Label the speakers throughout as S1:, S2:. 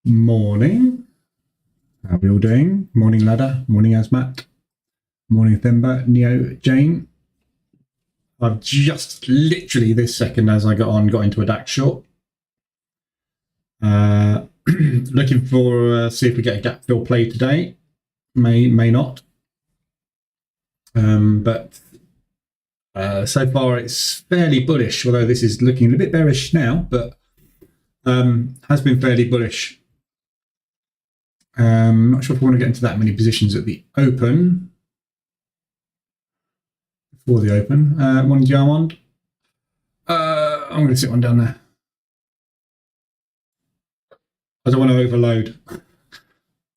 S1: Morning. How are we all doing? Morning, Ladder. Morning, Asmat. Morning, Thimba. Neo, Jane. I've just literally this second as I got into a DAX short. Looking for see if we get a gap fill play today. May not. But so far it's fairly bullish, although this is looking a bit bearish now, but has been fairly bullish. Not sure if I want to get into that many positions at the open. Before the open. One Diamond. I'm going to sit one down there. I don't want to overload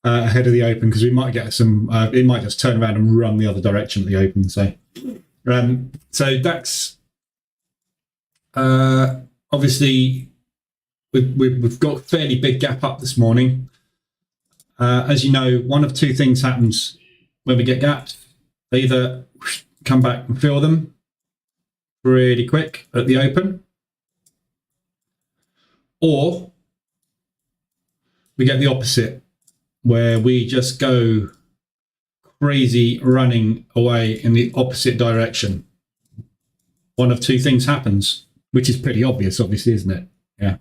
S1: ahead of the open because we might get some, it might just turn around and run the other direction at the open. So DAX, obviously, we've got a fairly big gap up this morning. As you know, one of two things happens when we get gaps. They either come back and fill them really quick at the open, or we get the opposite, where we just go crazy running away in the opposite direction. One of two things happens, which is pretty obvious, obviously, isn't it? Yeah.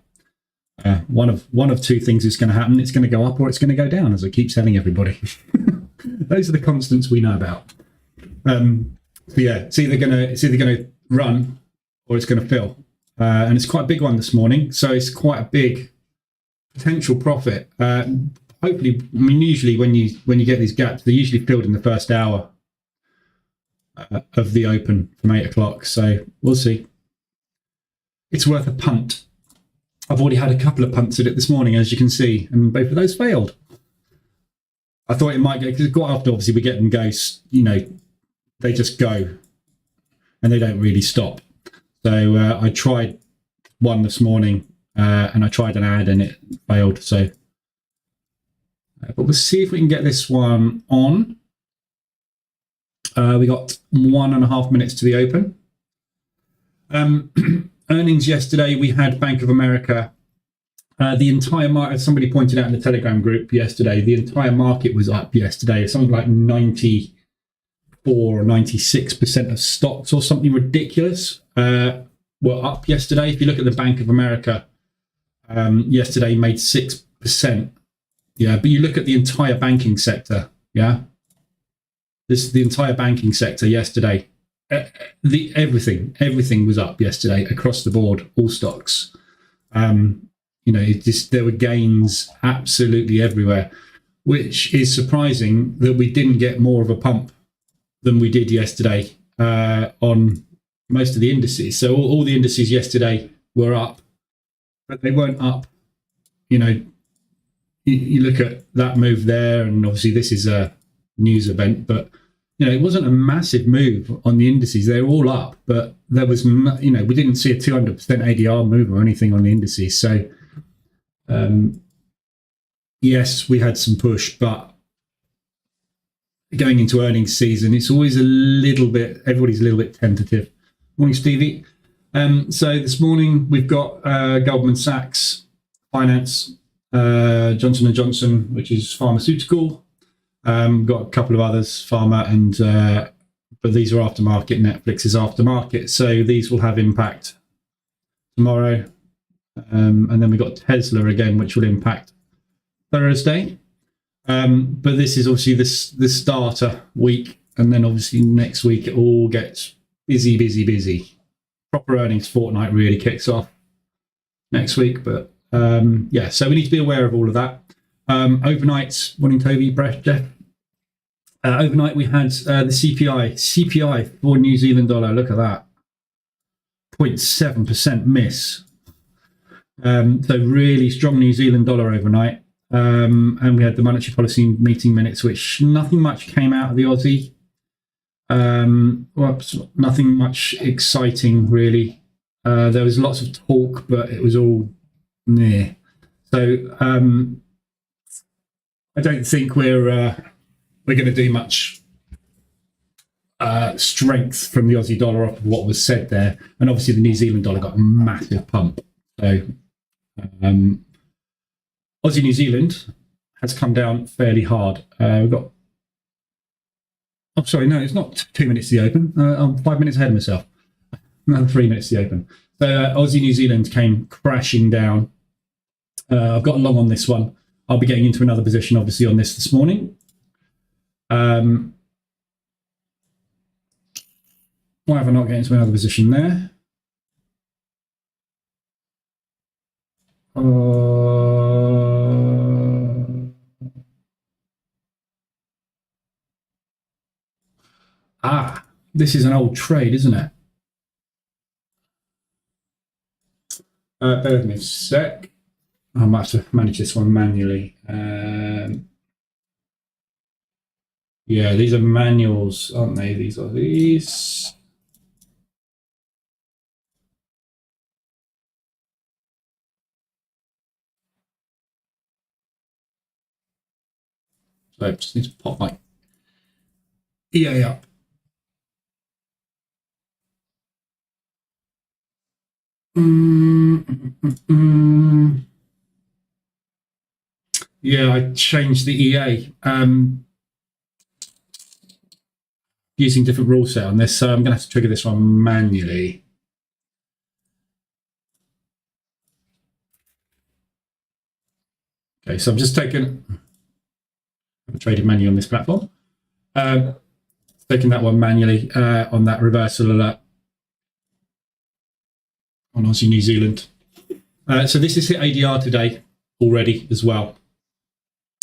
S1: One of two things is going to happen. It's going to go up or it's going to go down, as I keep telling everybody. Those are the constants we know about. So yeah, it's either going to run or it's going to fill, and it's quite a big one this morning. So it's quite a big potential profit. Hopefully, I mean, usually when you get these gaps, they're usually filled in the first hour of the open from 8 o'clock. So we'll see. It's worth a punt. I've already had a couple of punts at it this morning, as you can see, and both of those failed. I thought it might go, because quite often, obviously, we get them go, you know, they just go and they don't really stop. So I tried one this morning and I tried an ad and it failed. So, but we'll see if we can get this one on. We got 1.5 minutes to the open. Earnings yesterday, we had Bank of America. The entire market, as somebody pointed out in the Telegram group yesterday, the entire market was up yesterday. Something like 94 or 96% of stocks or something ridiculous were up yesterday. If you look at the Bank of America, yesterday made 6%. Yeah, but you look at the entire banking sector. Yeah, the entire banking sector yesterday. Everything was up yesterday across the board, all stocks. You know, there were gains absolutely everywhere, which is surprising that we didn't get more of a pump than we did yesterday on most of the indices. So all the indices yesterday were up, but they weren't up. You know, you look at that move there, and obviously this is a news event, but you know, it wasn't a massive move on the indices. They were all up, but there was, you know, we didn't see a 200% ADR move or anything on the indices. So, yes, we had some push, but going into earnings season, it's always a little bit, everybody's a little bit tentative. Morning, Stevie. So this morning we've got Goldman Sachs, Finance, Johnson & Johnson, which is pharmaceutical. Got a couple of others, pharma, and but these are aftermarket. Netflix is aftermarket, so these will have impact tomorrow. And then we got Tesla again, which will impact Thursday. But this is obviously the starter week, and then obviously next week it all gets busy. Proper earnings fortnight really kicks off next week, but yeah, so we need to be aware of all of that. Overnight, morning Toby, Brett, Jeff. Overnight we had the CPI for New Zealand dollar. Look at that, 0.7% miss. So really strong New Zealand dollar overnight. And we had the monetary policy meeting minutes, which nothing much came out of the Aussie. Nothing much exciting really. There was lots of talk, but it was all near. So I don't think we're going to do much strength from the Aussie dollar off of what was said there, and obviously the New Zealand dollar got a massive pump. So Aussie New Zealand has come down fairly hard. We've got, I'm sorry, no, it's not 2 minutes to the open. I'm 5 minutes ahead of myself. Another 3 minutes to the open. So Aussie New Zealand came crashing down. I've got a long on this one. I'll be getting into another position, obviously, on this morning. Why have I not get into another position there? This is an old trade, isn't it? Bear with me a sec. I might have to manage this one manually. Yeah, these are manuals, aren't they? These are these. So I just need to pop my EA up. Yeah, I changed the EA using different rule set on this, so I'm going to have to trigger this one manually. Okay, so I'm just taking a traded menu on this platform, taking that one manually on that reversal alert on Aussie New Zealand. So this is hit ADR today already as well.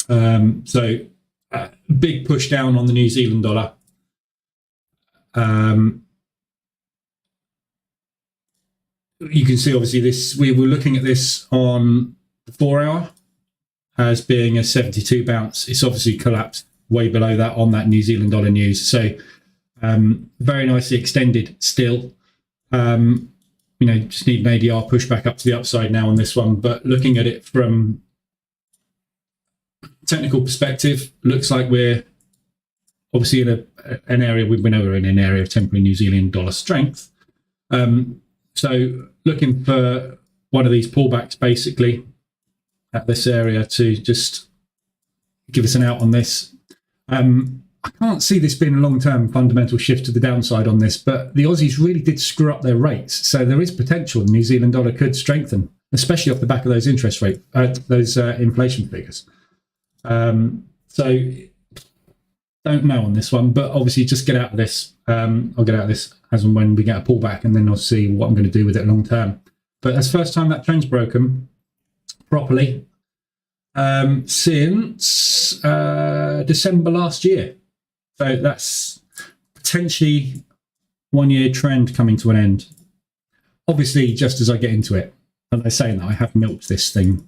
S1: So big push down on the New Zealand dollar. You can see obviously this, we were looking at this on the 4 hour as being a 72 bounce. It's obviously collapsed way below that on that New Zealand dollar news. So very nicely extended still. Just need an ADR push back up to the upside now on this one. But looking at it from technical perspective, looks like we're obviously in an area, we know we're in an area of temporary New Zealand dollar strength. So looking for one of these pullbacks basically at this area to just give us an out on this. I can't see this being a long-term fundamental shift to the downside on this, but the Aussies really did screw up their rates. So there is potential the New Zealand dollar could strengthen, especially off the back of those interest rate, those inflation figures. So don't know on this one, but obviously just get out of this. I'll get out of this as and when we get a pullback, and then I'll see what I'm going to do with it long term. But that's the first time that trend's broken properly since December last year. So that's potentially 1 year trend coming to an end. Obviously, just as I get into it, and I'm saying that I have milked this thing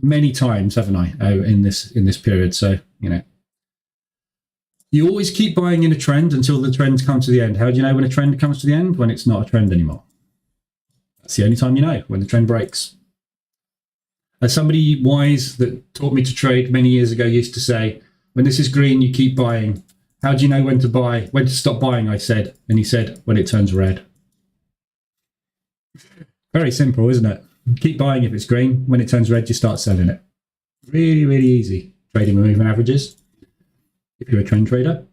S1: many times, haven't I, in this period? So you always keep buying in a trend until the trend comes to the end. How do you know when a trend comes to the end? When it's not a trend anymore. That's the only time you know, when the trend breaks. As somebody wise that taught me to trade many years ago used to say, when this is green, you keep buying. How do you know when to buy? When to stop buying, I said. And he said, when it turns red. Very simple, isn't it? Keep buying if it's green. When it turns red, you start selling it. Really, really easy. Trading with moving averages. If you're a trend trader.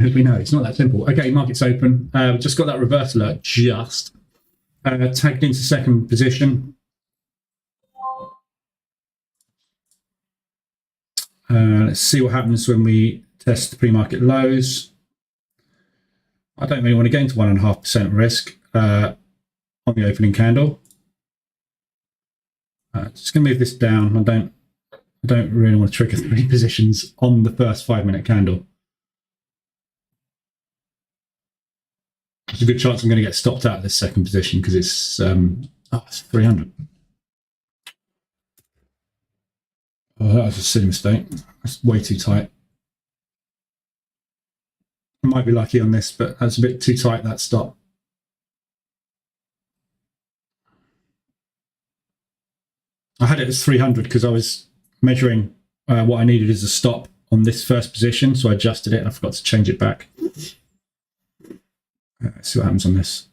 S1: We know it's not that simple. Okay, market's open. Just got that reverse alert just. Tagged into second position. Let's see what happens when we test the pre-market lows. I don't really want to go into 1.5% risk on the opening candle. Just going to move this down. I don't really want to trigger 3 positions on the first 5-minute candle. There's a good chance I'm going to get stopped out of this second position because it's 300. Oh, that was a silly mistake. That's way too tight. I might be lucky on this, but that's a bit too tight, that stop. I had it as 300 because I was measuring what I needed as a stop on this first position, so I adjusted it and I forgot to change it back. Let's see what happens on this.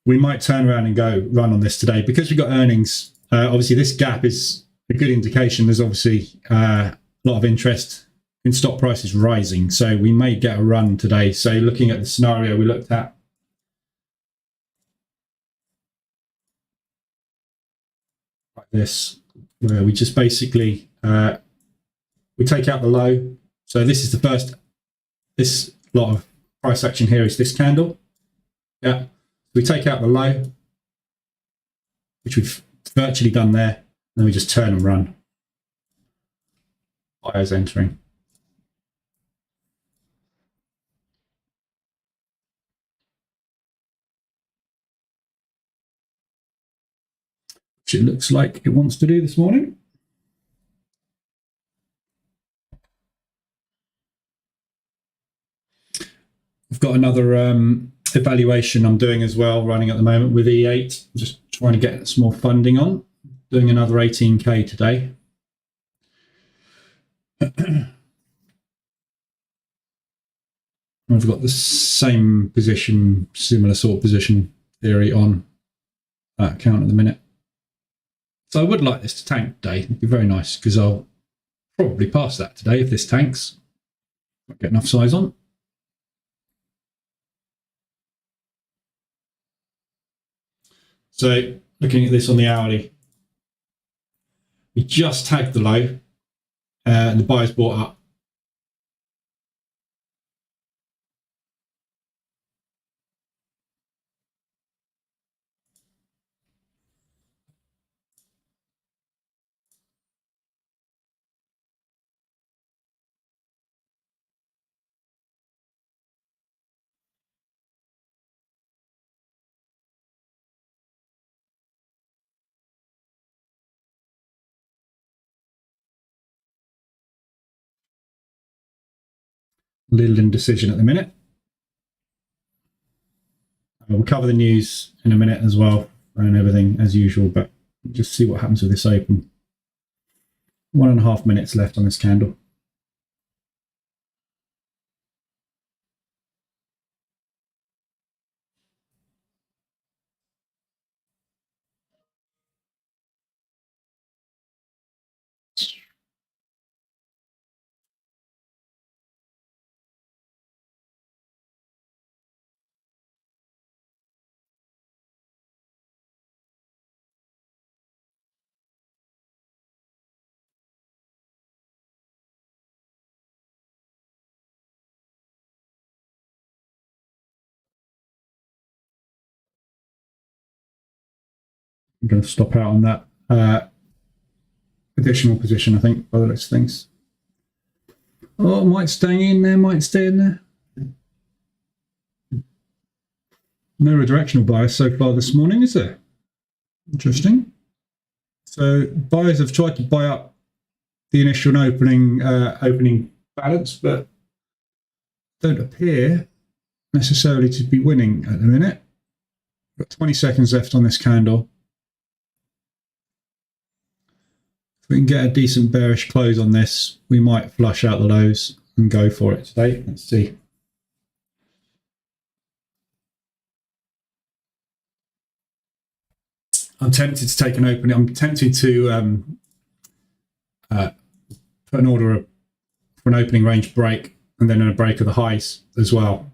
S1: we might turn around and go run on this today because we've got earnings. Obviously, this gap is a good indication. There's obviously a lot of interest in stock prices rising, so we may get a run today. So looking at the scenario we looked at, like this, where we just basically we take out the low. So this is the first, this lot of price action here is this candle. Yeah, we take out the low, which we've virtually done there, and then we just turn and run. Buyers entering. Which it looks like it wants to do this morning. I've got another evaluation I'm doing as well, running at the moment with E8. I'm just trying to get some more funding on. Doing another 18K today. I've got the same position, similar sort of position theory on that account at the minute. So I would like this to tank today. It'd be very nice because I'll probably pass that today if this tanks. I'll get enough size on. So looking at this on the hourly, we just tagged the low and the buyers bought up. Little indecision at the minute. We'll cover the news in a minute as well and everything as usual, but just see what happens with this open. 1.5 minutes left on this candle. I'm going to stop out on that additional position, I think, by the looks of things. Oh, might stay in there, might stay in there. No directional bias so far this morning, is there? Interesting. So buyers have tried to buy up the initial opening balance, but don't appear necessarily to be winning at the minute. Got 20 seconds left on this candle. If we can get a decent bearish close on this, we might flush out the lows and go for it today. Let's see. I'm tempted to take an opening. I'm tempted to put an order for an opening range break and then a break of the highs as well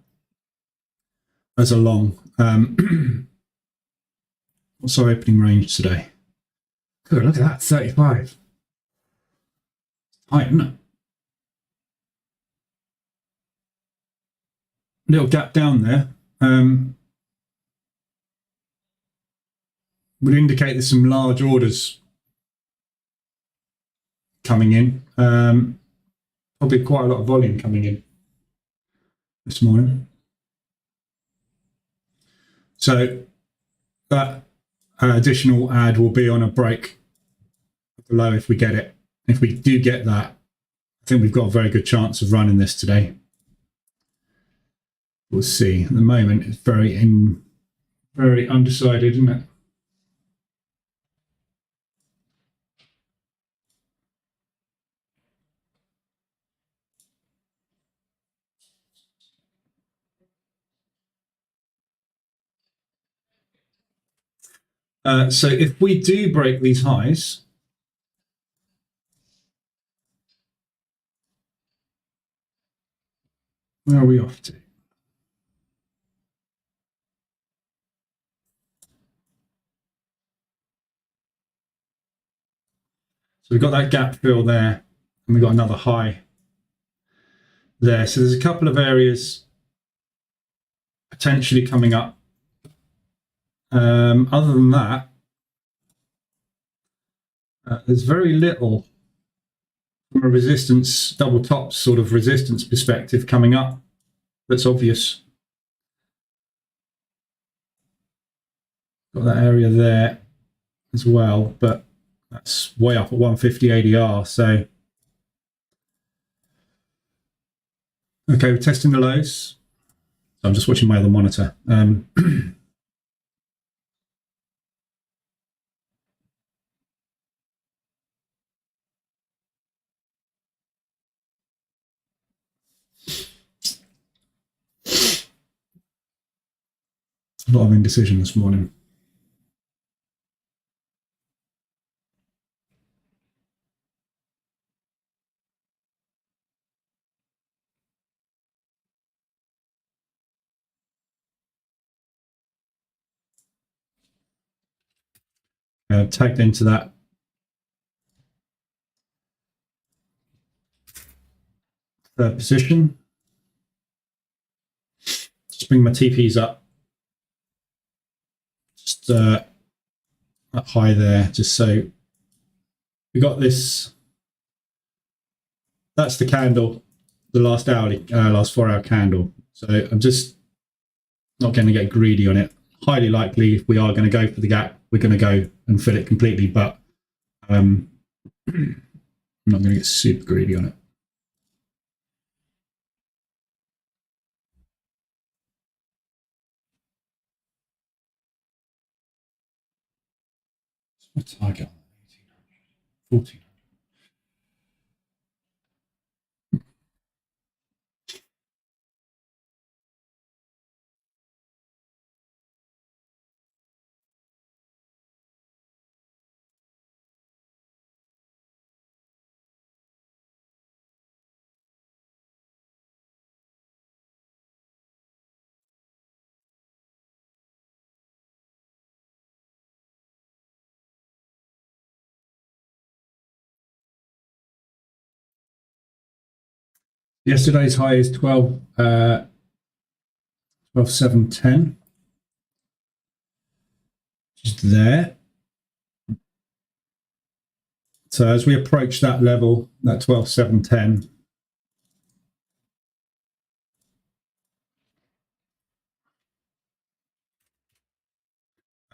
S1: as a long. What's our opening range today? Good, look at that, 35. Tight, isn't it? Little gap down there. Would indicate there's some large orders coming in. Probably quite a lot of volume coming in this morning. So that additional ad will be on a break below if we get it. If we do get that, I think we've got a very good chance of running this today. We'll see. At the moment, it's very undecided, isn't it? So if we do break these highs, where are we off to? So we've got that gap fill there, and we've got another high there. So there's a couple of areas potentially coming up. Other than that, there's very little from a resistance, double top sort of resistance perspective coming up that's obvious. Got that area there as well, but that's way up at 150 ADR. So, okay, we're testing the lows. So I'm just watching my other monitor. A lot of indecision this morning. Tagged into that third position. Just bring my TPs up. Just up high there, just so we got this. That's the candle, the last hourly, last 4 hour candle. So I'm just not going to get greedy on it. Highly likely, if we are going to go for the gap, we're going to go and fill it completely, but I'm not going to get super greedy on it. What's my target? 14. Yesterday's high is 12.710. Just there. So as we approach that level, that 12.710,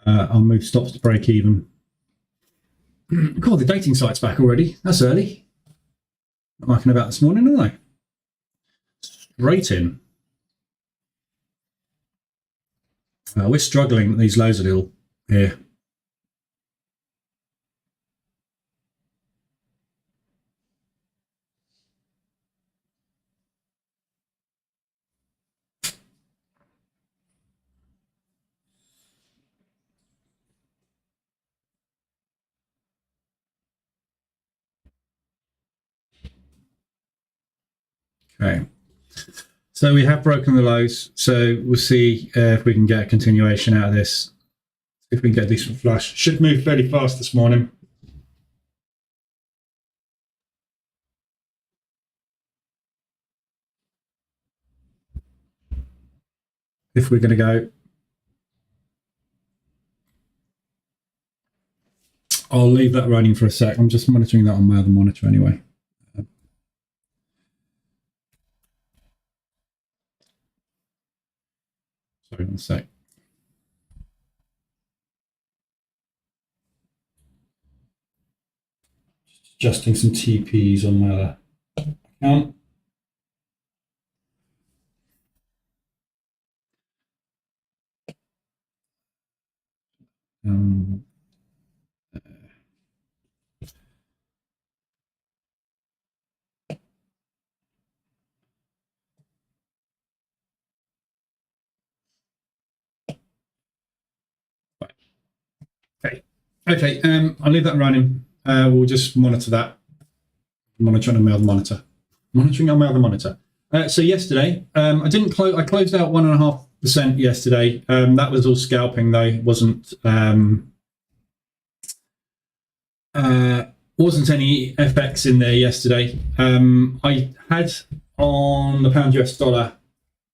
S1: I'll move stops to break even. God, the dating site's back already. That's early. Not mucking about this morning, are they? Straight in. We're struggling at these lows a little here. Okay. So we have broken the lows. So we'll see if we can get a continuation out of this. If we can get a decent flush. Should move fairly fast this morning. If we're going to go, I'll leave that running for a sec. I'm just monitoring that on my other monitor anyway. Sorry, 1 sec. Just adjusting some TPs on my other account. Okay, I'll leave that running. We'll just monitor that. Monitoring on my other monitor. Monitoring on my other monitor. So yesterday, I didn't close. I closed out 1.5% yesterday. That was all scalping though. It wasn't any FX in there yesterday. I had on the pound US dollar.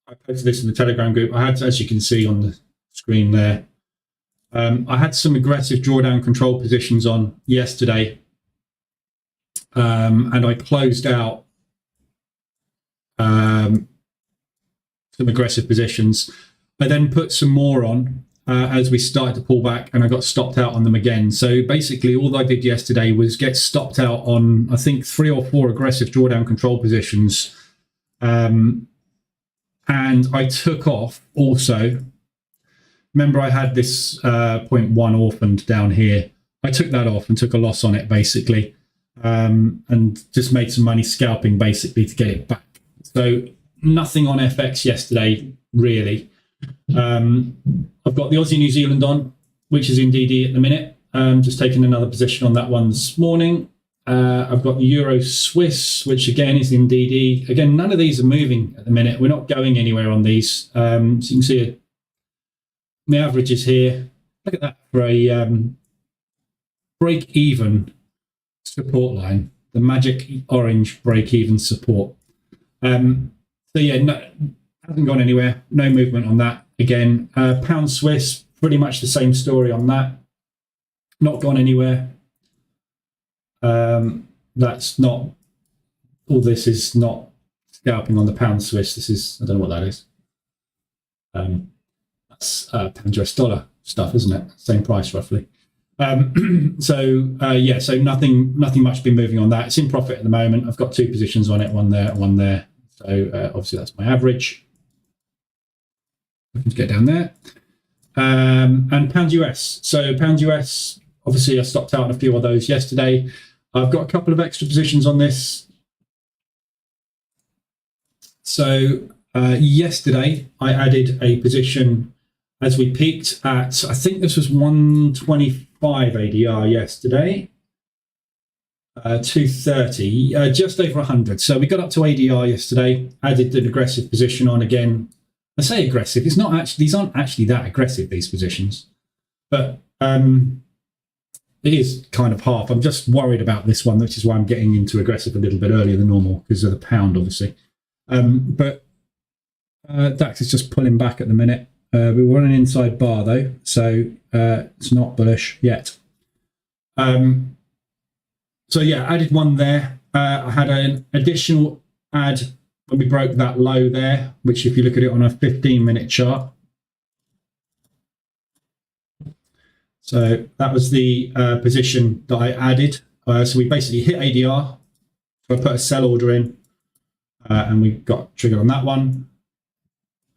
S1: I posted this in the Telegram group. I had, as you can see on the screen there, I had some aggressive drawdown control positions on yesterday, and I closed out some aggressive positions. I then put some more on as we started to pull back, and I got stopped out on them again. So basically all I did yesterday was get stopped out on, I think, 3 or 4 aggressive drawdown control positions. And I took off also. Remember, I had this 0.1 orphaned down here. I took that off and took a loss on it, basically, and just made some money scalping, basically, to get it back. So nothing on FX yesterday, really. I've got the Aussie New Zealand on, which is in DD at the minute. Just taking another position on that one this morning. I've got the Euro Swiss, which again is in DD. Again, none of these are moving at the minute. We're not going anywhere on these. So you can see my averages here. Look at that for a break-even support line, the magic orange break-even support. So yeah, no, hasn't gone anywhere. No movement on that. Again, pound Swiss, pretty much the same story on that. Not gone anywhere. That's not, all this is not scalping on the pound Swiss. This is, I don't know what that is. That's pound US dollar stuff, isn't it? Same price roughly. So nothing much been moving on that. It's in profit at the moment. I've got 2 positions on it, one there, one there. So obviously that's my average. Looking to get down there. And pound US. So pound US, obviously I stopped out on a few of those yesterday. I've got a couple of extra positions on this. So yesterday I added a position as we peaked at, I think this was 125 ADR yesterday. 230, just over 100. So we got up to ADR yesterday, added an aggressive position on again. I say aggressive, it's not actually, these aren't actually that aggressive, these positions, but it is kind of half. I'm just worried about this one, which is why I'm getting into aggressive a little bit earlier than normal because of the pound, obviously. But DAX is just pulling back at the minute. We're on an inside bar though, so it's not bullish yet. So yeah, added one there. I had an additional add when we broke that low there, which if you look at it on a 15-minute chart. So that was the position that I added. So we basically hit ADR. So I put a sell order in and we got triggered on that one.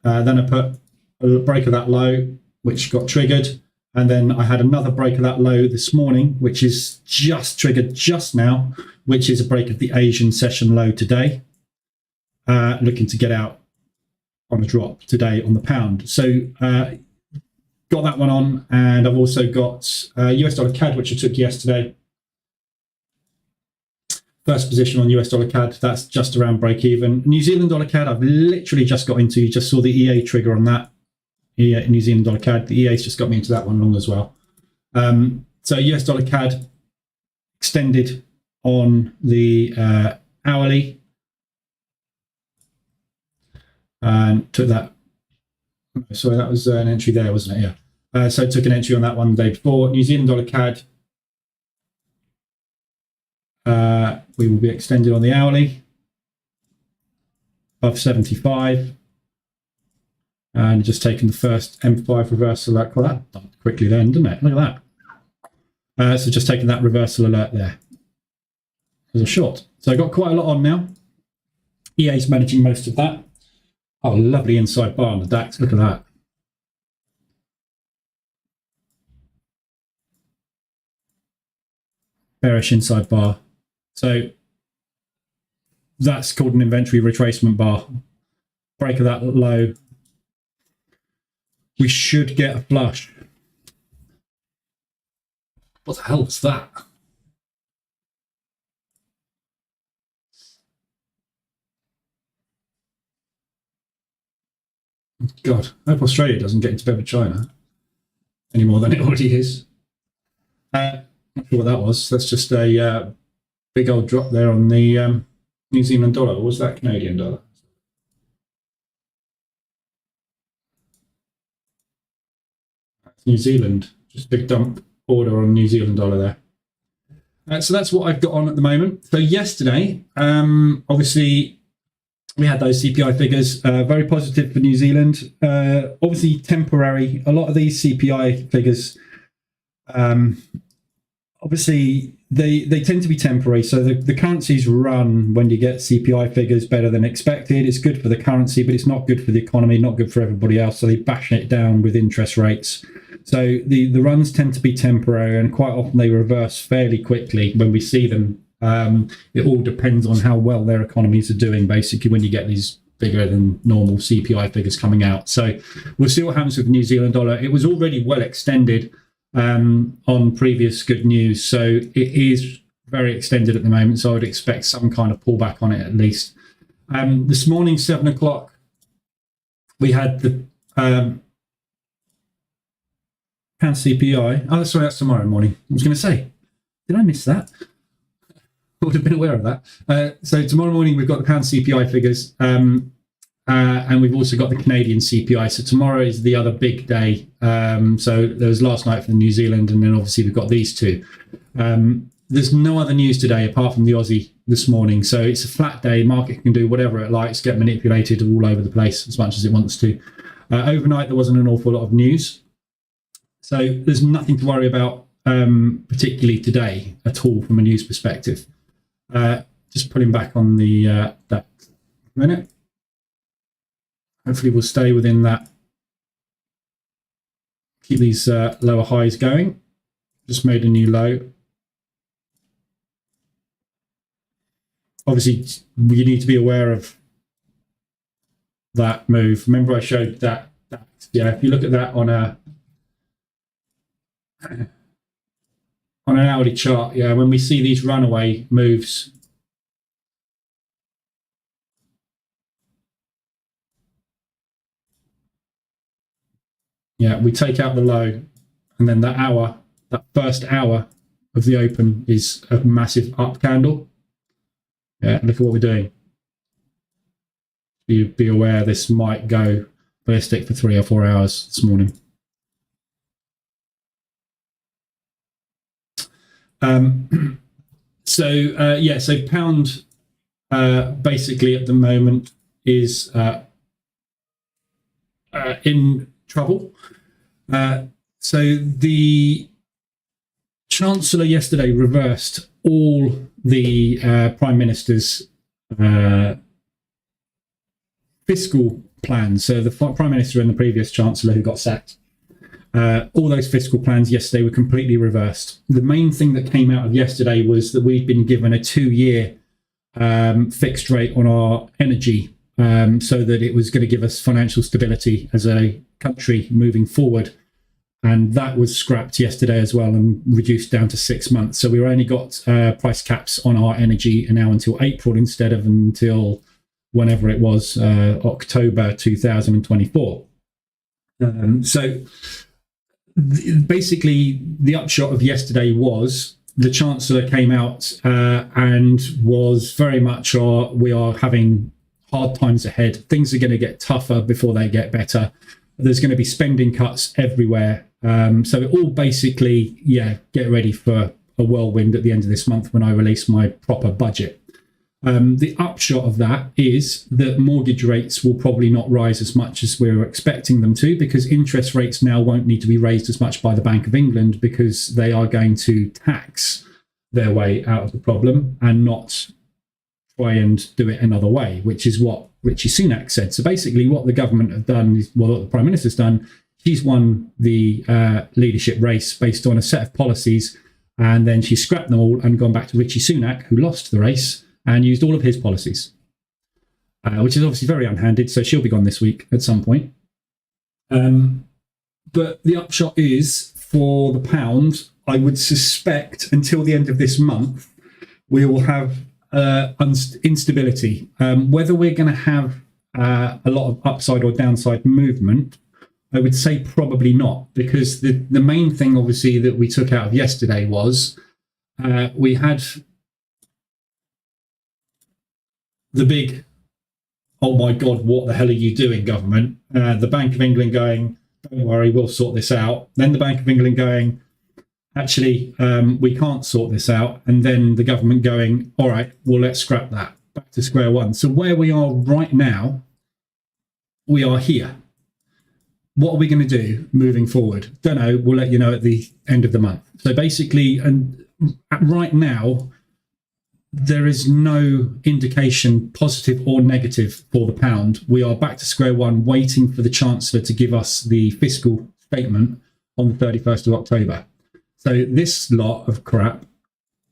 S1: Then I put a break of that low, which got triggered. And then I had another break of that low this morning, which is just triggered just now, which is a break of the Asian session low today. Looking to get out on a drop today on the pound. So got that one on, and I've also got US dollar CAD, which I took yesterday. First position on US dollar CAD, that's just around break even. New Zealand dollar CAD, I've literally just got into, you just saw the EA trigger on that. New Zealand dollar CAD, the EA's just got me into that one long as well. So US dollar CAD extended on the hourly and took that. Sorry, that was an entry there, wasn't it? Yeah. So I took an entry on that one the day before. New Zealand dollar CAD, we will be extended on the hourly above 75. And just taking the first M5 reversal alert. Well, that done quickly then, didn't it? Look at that. So just taking that reversal alert there as a short. So I got quite a lot on now. EA's managing most of that. Oh, lovely inside bar on the DAX. Look at that. Bearish inside bar. So that's called an inventory retracement bar. Break of that low. We should get a flush. What the hell was that? God, I hope Australia doesn't get into bed with China any more than it already is. Not sure what that was. That's just a big old drop there on the New Zealand dollar. Or was that Canadian dollar? That's New Zealand. Just a big dump order on New Zealand dollar there. So that's what I've got on at the moment. So yesterday, obviously, we had those CPI figures, very positive for New Zealand. Obviously temporary. A lot of these CPI figures, obviously they tend to be temporary. So the currencies run when you get CPI figures better than expected. It's good for the currency, but it's not good for the economy, not good for everybody else. So they bash it down with interest rates. So the runs tend to be temporary, and quite often they reverse fairly quickly when we see them. It all depends on how well their economies are doing, basically, when you get these bigger than normal CPI figures coming out. So we'll see what happens with the New Zealand dollar. It was already well extended on previous good news, so it is very extended at the moment, so I would expect some kind of pullback on it at least. This morning, 7 o'clock, we had the pound CPI. Oh, sorry, that's tomorrow morning. I was going to say, did I miss that? I would have been aware of that. So tomorrow morning, we've got the pound CPI figures, and we've also got the Canadian CPI. So tomorrow is the other big day. So there was last night for New Zealand, and then obviously we've got these two. There's no other news today apart from the Aussie this morning. So it's a flat day. Market can do whatever it likes, get manipulated all over the place as much as it wants to. Overnight, there wasn't an awful lot of news. So there's nothing to worry about, particularly today at all from a news perspective. Just pulling back on the that minute. Hopefully we'll stay within that. Keep these lower highs going. Just made a new low. Obviously, you need to be aware of that move. Remember, I showed that. Yeah, if you look at that on an hourly chart, yeah, when we see these runaway moves, yeah, we take out the low, and then that first hour of the open is a massive up candle. Yeah, look at what we're doing. You be aware this might go ballistic for 3 or 4 hours this morning. So pound basically at the moment is in trouble. So the Chancellor yesterday reversed all the Prime Minister's fiscal plans. So the Prime Minister and the previous Chancellor who got sacked, all those fiscal plans yesterday were completely reversed. The main thing that came out of yesterday was that we'd been given a 2-year fixed rate on our energy, so that it was going to give us financial stability as a country moving forward. And that was scrapped yesterday as well and reduced down to 6 months. So we only got price caps on our energy now until April instead of until whenever it was, October 2024. So basically, the upshot of yesterday was the Chancellor came out and was very much, we are having hard times ahead. Things are going to get tougher before they get better. There's going to be spending cuts everywhere. So it all basically, get ready for a whirlwind at the end of this month when I release my proper budget. The upshot of that is that mortgage rates will probably not rise as much as we were expecting them to, because interest rates now won't need to be raised as much by the Bank of England, because they are going to tax their way out of the problem and not try and do it another way, which is what Rishi Sunak said. So basically what the government have done is, what the Prime Minister's done, she's won the leadership race based on a set of policies, and then she scrapped them all and gone back to Rishi Sunak, who lost the race, and used all of his policies, which is obviously very unhanded. So she'll be gone this week at some point. But the upshot is, for the pound, I would suspect until the end of this month, we will have instability. Whether we're going to have a lot of upside or downside movement, I would say probably not, because the main thing, obviously, that we took out of yesterday was we had the big, oh my God, what the hell are you doing, government? The Bank of England going, don't worry, we'll sort this out. Then the Bank of England going, actually, we can't sort this out. And then the government going, all right, well, let's scrap that. Back to square one. So where we are right now, we are here. What are we going to do moving forward? Don't know. We'll let you know at the end of the month. So basically, and right now, there is no indication, positive or negative, for the pound. We are back to square one, waiting for the Chancellor to give us the fiscal statement on the 31st of October. So this lot of crap,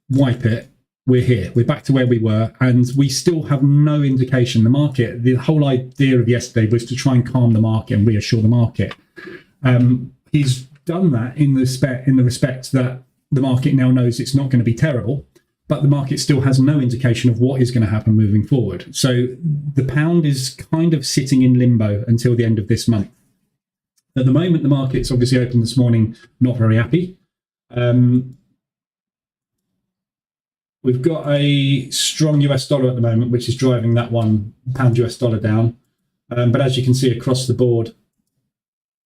S1: wipe it. We're here. We're back to where we were, and we still have no indication. The market, the whole idea of yesterday was to try and calm the market and reassure the market. He's done that in the respect that the market now knows it's not going to be terrible, but the market still has no indication of what is going to happen moving forward. So the pound is kind of sitting in limbo until the end of this month. At the moment, the market's obviously opened this morning, not very happy. We've got a strong US dollar at the moment, which is driving that one pound US dollar down. But as you can see across the board,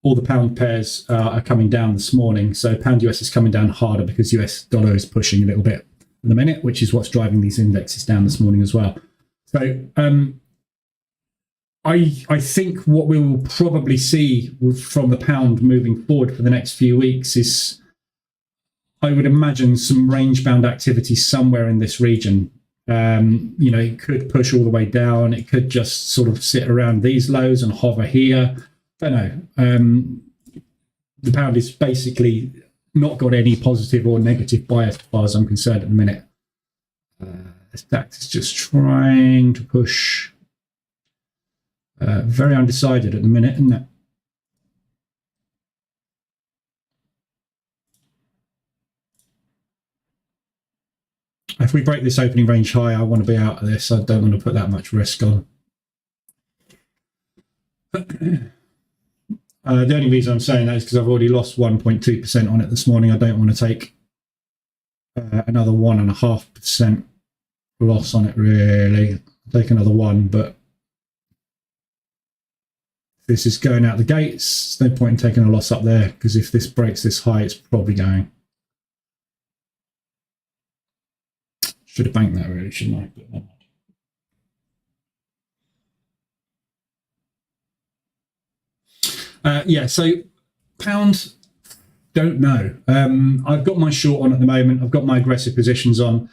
S1: all the pound pairs are coming down this morning. So pound US is coming down harder because US dollar is pushing a little bit at the minute, which is what's driving these indexes down this morning as well. So I think what we will probably see from the pound moving forward for the next few weeks is, I would imagine, some range-bound activity somewhere in this region. It could push all the way down. It could just sort of sit around these lows and hover here. Don't know. The pound is basically not got any positive or negative bias as far as I'm concerned at the minute. This DAX is just trying to push. Very undecided at the minute, isn't it? If we break this opening range high, I want to be out of this. I don't want to put that much risk on. The only reason I'm saying that is because I've already lost 1.2% on it this morning. I don't want to take another 1.5% loss on it, really. I'll take another one, but if this is going out the gates, there's no point in taking a loss up there, because if this breaks this high, it's probably going. Should have banked that, really, shouldn't I? Yeah, so pound, don't know. I've got my short on at the moment. I've got my aggressive positions on.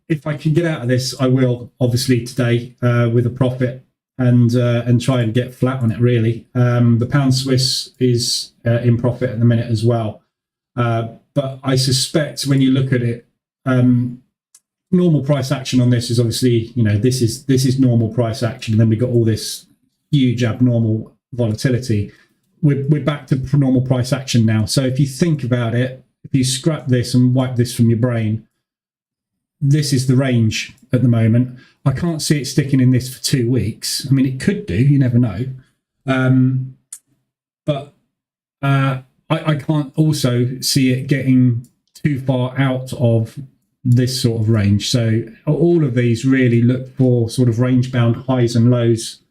S1: If I can get out of this, I will, obviously, today with a profit and try and get flat on it, really. The pound Swiss is in profit at the minute as well. But I suspect when you look at it, normal price action on this is obviously, this is normal price action, and then we got all this huge abnormal volatility. We're back to normal price action now. So if you think about it, if you scrap this and wipe this from your brain, this is the range at the moment. I can't see it sticking in this for 2 weeks. I mean, it could do, you never know. But I can't also see it getting too far out of this sort of range. So all of these really look for sort of range bound highs and lows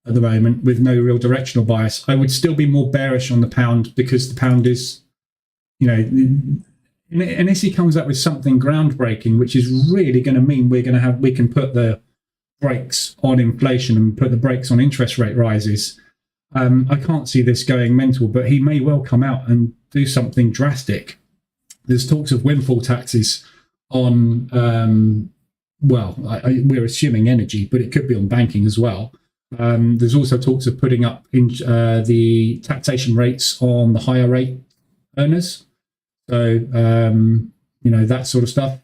S1: at the moment with no real directional bias. I would still be more bearish on the pound, because the pound is, unless he comes up with something groundbreaking, which is really going to mean we can put the brakes on inflation and put the brakes on interest rate rises. I can't see this going mental, but he may well come out and do something drastic. There's talks of windfall taxes on, we're assuming energy, but it could be on banking as well. There's also talks of putting up the taxation rates on the higher rate earners. So, that sort of stuff,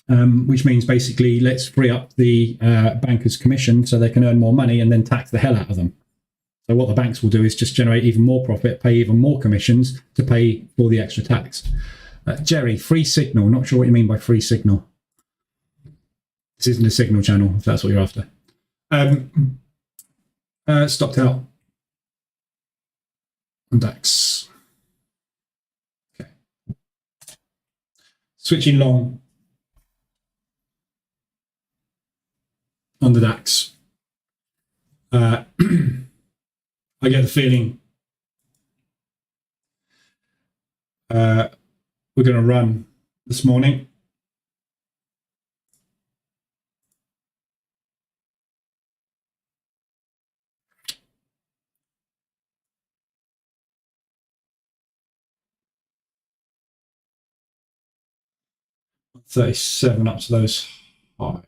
S1: which means basically let's free up the bankers' commission so they can earn more money and then tax the hell out of them. So what the banks will do is just generate even more profit, pay even more commissions to pay for the extra tax. Jerry, free signal. Not sure what you mean by free signal. This isn't a signal channel, if that's what you're after. Stopped out on DAX. Okay. Switching long on the DAX. I get the feeling we're going to run this morning. $37 up to those highs.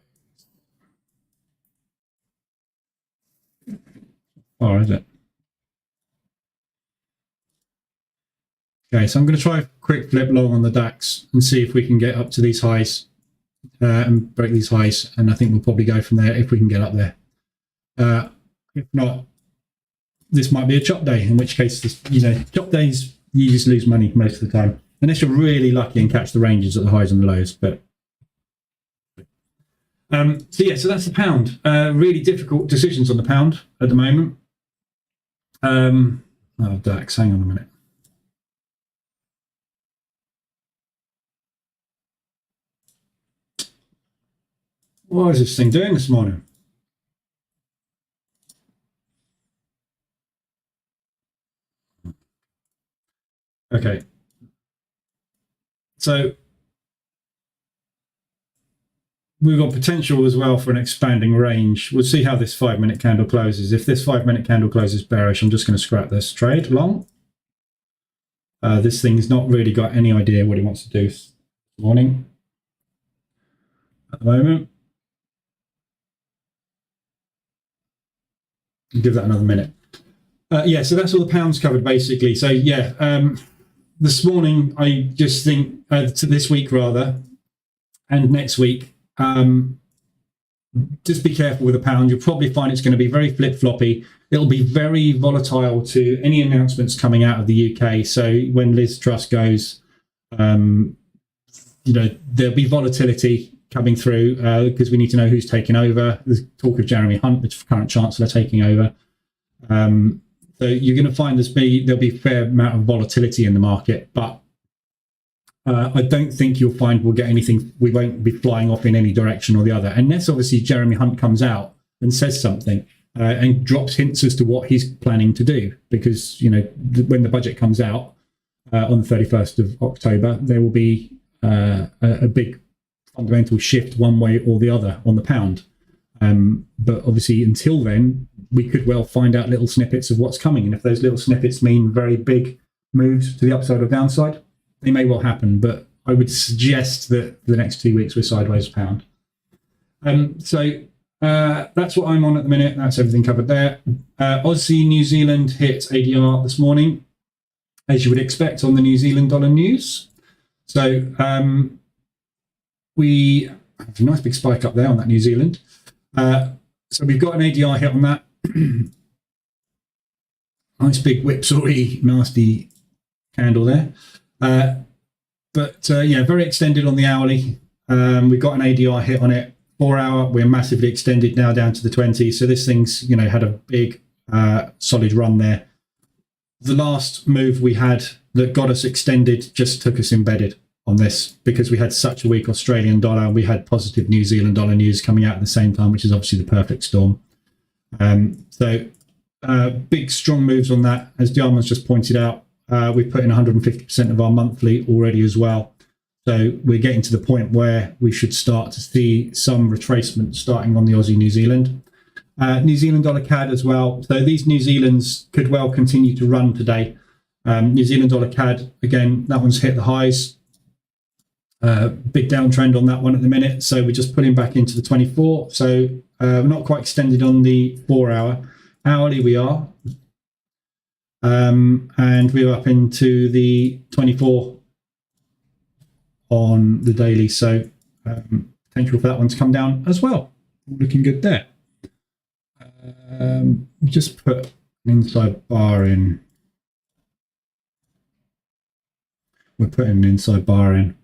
S1: Oh, is it? Okay, so I'm going to try a quick flip long on the DAX and see if we can get up to these highs and break these highs. And I think we'll probably go from there if we can get up there. If not, this might be a chop day, in which case, chop days, you just lose money most of the time. Unless you're really lucky and catch the ranges at the highs and the lows. But so that's the pound. Really difficult decisions on the pound at the moment. DAX, hang on a minute. What is this thing doing this morning? Okay. So we've got potential as well for an expanding range. We'll see how this 5-minute candle closes. If this 5-minute candle closes bearish, I'm just going to scrap this trade long. This thing's not really got any idea what he wants to do this morning at the moment. I'll give that another minute. So that's all the pounds covered basically. So this morning I just think to this week rather, and next week, just be careful with the pound. You'll probably find it's going to be very flip-floppy. It'll be very volatile to any announcements coming out of the UK. So when Liz Truss goes, there'll be volatility coming through because we need to know who's taking over. There's talk of Jeremy Hunt, the current Chancellor, taking over. So you're going to find there'll be a fair amount of volatility in the market, but I don't think you'll find we'll get anything. We won't be flying off in any direction or the other, unless obviously Jeremy Hunt comes out and says something and drops hints as to what he's planning to do. Because when the budget comes out on the 31st of October, there will be a big fundamental shift one way or the other on the pound. But obviously until then, we could well find out little snippets of what's coming. And if those little snippets mean very big moves to the upside or downside, they may well happen. But I would suggest that the next 2 weeks we're sideways pound. So that's what I'm on at the minute. That's everything covered there. Aussie New Zealand hit ADR this morning, as you would expect on the New Zealand dollar news. So we have a nice big spike up there on that New Zealand. So we've got an ADR hit on that. Nice big whipsaw-y, nasty candle there. Very extended on the hourly. We've got an ADR hit on it. 4 hour, we're massively extended now down to the 20. So this thing's, had a big, solid run there. The last move we had that got us extended just took us embedded on this because we had such a weak Australian dollar. We had positive New Zealand dollar news coming out at the same time, which is obviously the perfect storm. Big, strong moves on that. As Diarman's just pointed out, we've put in 150% of our monthly already as well. So we're getting to the point where we should start to see some retracement starting on the Aussie New Zealand. New Zealand dollar CAD as well. So these New Zealands could well continue to run today. New Zealand dollar CAD, again, that one's hit the highs. Big downtrend on that one at the minute. So we're just pulling back into the 24. So we're not quite extended on the 4 hour. Hourly we are. And we're up into the 24 on the daily. So potential for that one to come down as well. Looking good there. Just put inside bar in. We're putting an inside bar in.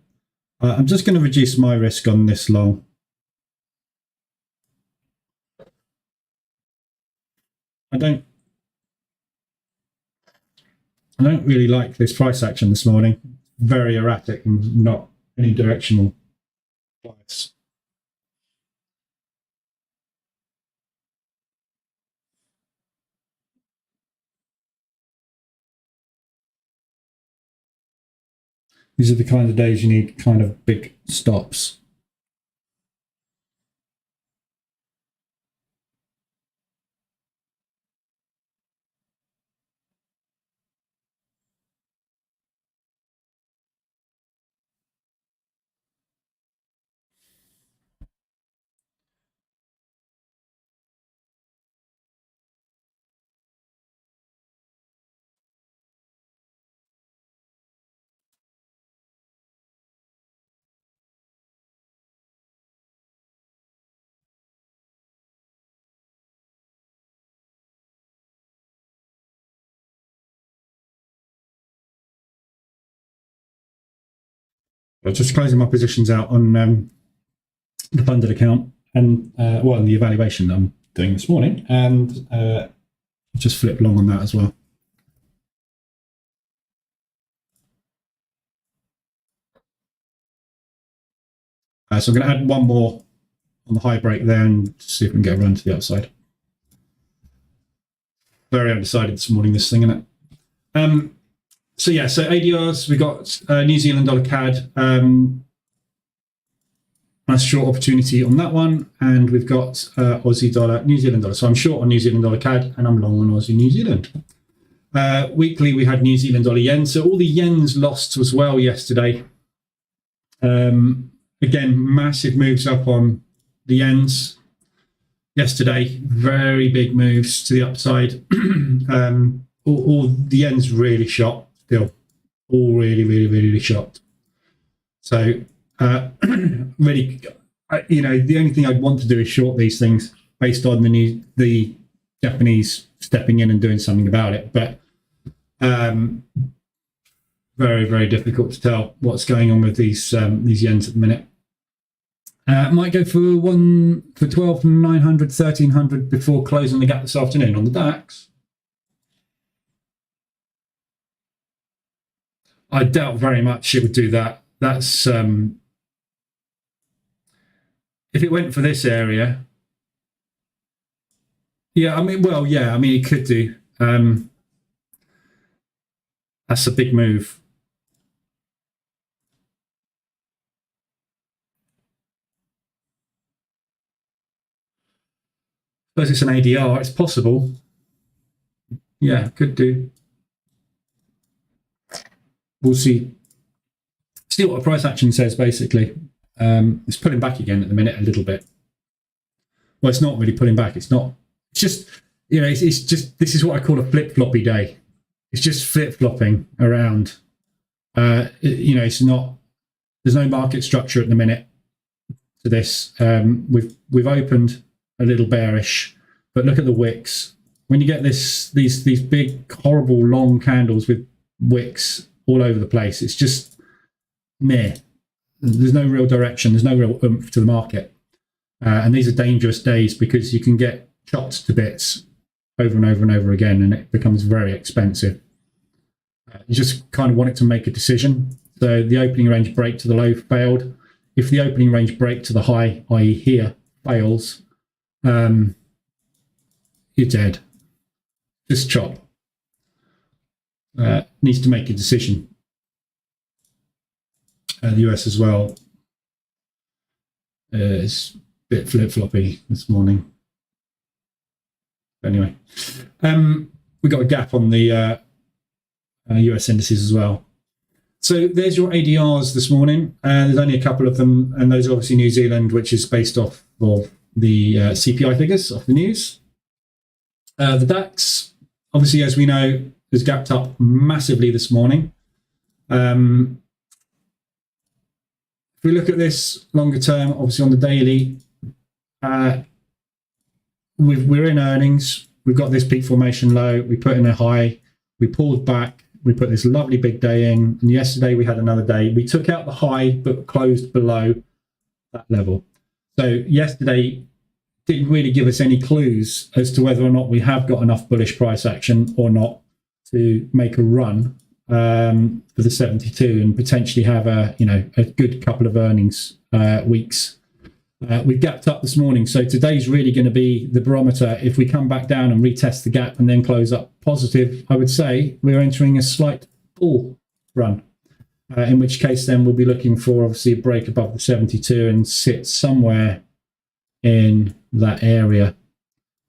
S1: I'm just going to reduce my risk on this long. I don't really like this price action this morning. Very erratic and not any directional bias. These are the kind of days you need kind of big stops. I'm just closing my positions out on the funded account and well, the evaluation that I'm doing this morning, and just flip long on that as well. So I'm going to add one more on the high break there and see if we can get a run to the upside. Very undecided this morning, this thing, isn't it? So yeah, so ADRs, we got New Zealand dollar CAD, nice short opportunity on that one, and we've got Aussie dollar, New Zealand dollar. So I'm short on New Zealand dollar CAD and I'm long on Aussie New Zealand. Weekly, we had New Zealand dollar yen. So all the yens lost as well yesterday. Again, massive moves up on the yens yesterday. Very big moves to the upside. All the yens really shot still. All really shot. So really, you know, the only thing I'd want to do is short these things based on the Japanese stepping in and doing something about it. But very difficult to tell what's going on with these yens at the minute. Might go for 12,900, 1300 before closing the gap this afternoon on the DAX. I doubt very much it would do that. That's if it went for this area. Yeah, I mean, well, yeah, I mean, it could do. That's a big move. I suppose it's an ADR. It's possible. Yeah, could do. We'll see. See what a price action says, basically. It's pulling back again at the minute a little bit. Well, it's not really pulling back. It's not. It's just, you know, it's just, this is what I call a flip-floppy day. It's just flip-flopping around. You know, it's not, there's no market structure at the minute to this. We've opened a little bearish, but look at the wicks. When you get these big, horrible, long candles with wicks all over the place, it's just meh. There's no real direction. There's no real oomph to the market. And these are dangerous days because you can get chopped to bits over and over and over again, and it becomes very expensive. You just kind of want it to make a decision. So the opening range break to the low failed. If the opening range break to the high, i.e. here, fails, you're dead. Just chop. Needs to make a decision. The US as well is a bit flip-floppy this morning. Anyway, we got a gap on the US indices as well. So there's your ADRs this morning. There's only a couple of them, and those are obviously New Zealand, which is based off of the CPI figures off the news. The DAX, obviously, as we know, has gapped up massively this morning. If we look at this longer term, obviously on the daily, we're in earnings. we've got this peak formation low, we put in a high, we pulled back, we put this lovely big day in, and yesterday we had another day. We took out the high, but closed below that level. So yesterday didn't really give us any clues as to whether or not we have got enough bullish price action or not to make a run for the 72 and potentially have a good couple of earnings weeks. We've gapped up this morning, so today's really going to be the barometer. If we come back down and retest the gap and then close up positive, I would say we're entering a slight bull run, in which case then we'll be looking for obviously a break above the 72 and sit somewhere in that area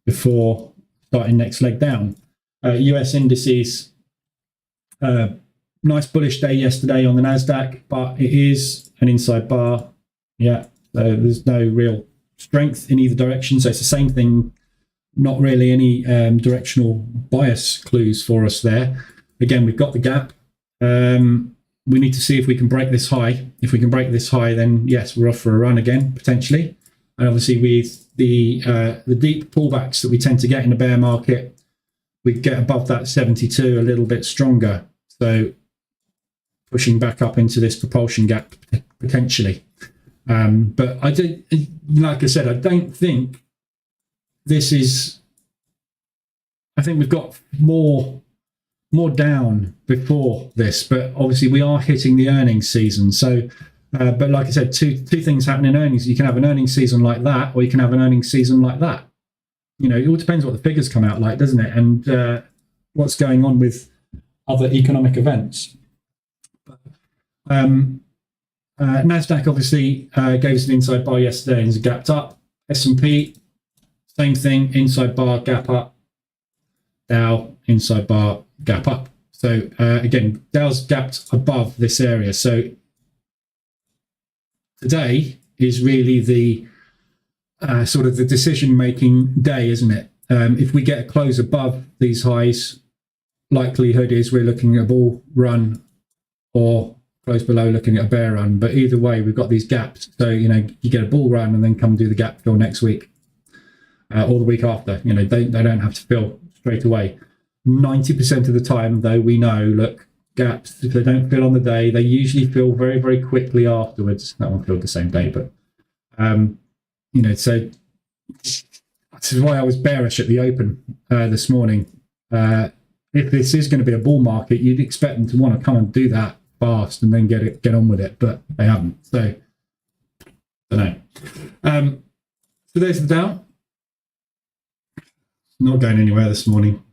S1: before starting next leg down. US indices, nice bullish day yesterday on the NASDAQ, but it is an inside bar. Yeah, so there's no real strength in either direction. So it's the same thing, not really any directional bias clues for us there. Again, we've got the gap. We need to see if we can break this high. If we can break this high, then yes, we're off for a run again, potentially. And obviously with the deep pullbacks that we tend to get in the bear market, we get above that 72 a little bit stronger. So pushing back up into this propulsion gap potentially. But I did, like I said, I don't think this is, I think we've got more down before this, but obviously we are hitting the earnings season. So, but like I said, two things happen in earnings. You can have an earnings season like that, or you can have an earnings season like that. You know, it all depends what the figures come out like, doesn't it? And what's going on with other economic events. NASDAQ obviously gave us an inside bar yesterday and has gapped up. S&P, same thing, inside bar, gap up. Dow, inside bar, gap up. So again, Dow's gapped above this area. So today is really the sort of the decision-making day, isn't it? If we get a close above these highs, likelihood is we're looking at a bull run, or close below looking at a bear run. But either way, we've got these gaps. So, you know, you get a bull run and then come do the gap fill next week or the week after. You know, they don't have to fill straight away. 90% of the time, though, we know, look, gaps, if they don't fill on the day, they usually fill very, very quickly afterwards. That one filled the same day, but, you know, so this is why I was bearish at the open this morning. If this is going to be a bull market, you'd expect them to want to come and do that fast and then get on with it, but they haven't. So, I don't know. So there's the Dow. Not going anywhere this morning.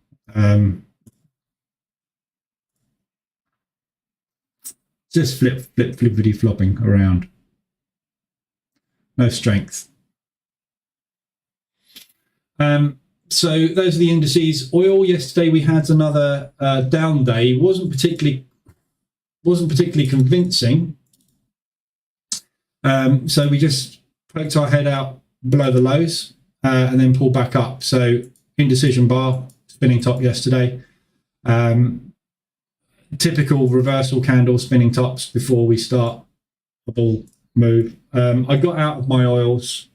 S1: Just flippity flopping around. No strength. So those are the indices. Oil yesterday we had another down day. Wasn't particularly convincing. So we just poked our head out below the lows and then pulled back up. So indecision bar, spinning top yesterday. Typical reversal candle spinning tops before we start a bull move. I got out of my oils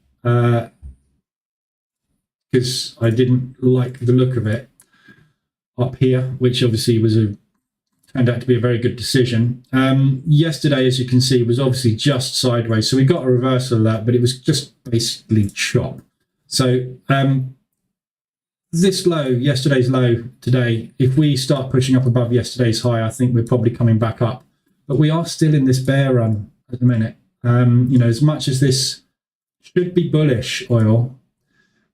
S1: because I didn't like the look of it up here, which obviously turned out to be a very good decision. Yesterday, as you can see, was obviously just sideways. So we got a reversal of that, but it was just basically chop. So this low, yesterday's low today, if we start pushing up above yesterday's high, I think we're probably coming back up. But we are still in this bear run at the minute. You know, as much as this should be bullish oil,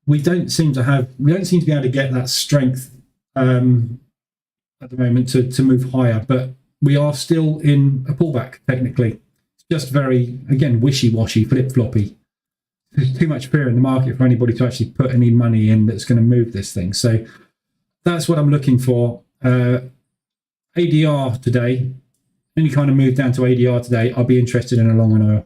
S1: we don't seem to be able to get that strength at the moment to move higher. But we are still in a pullback, technically. It's just very, again, wishy-washy, flip-floppy. There's too much fear in the market for anybody to actually put any money in that's going to move this thing. So that's what I'm looking for. ADR today, any kind of move down to ADR today, I'll be interested in a long on oil.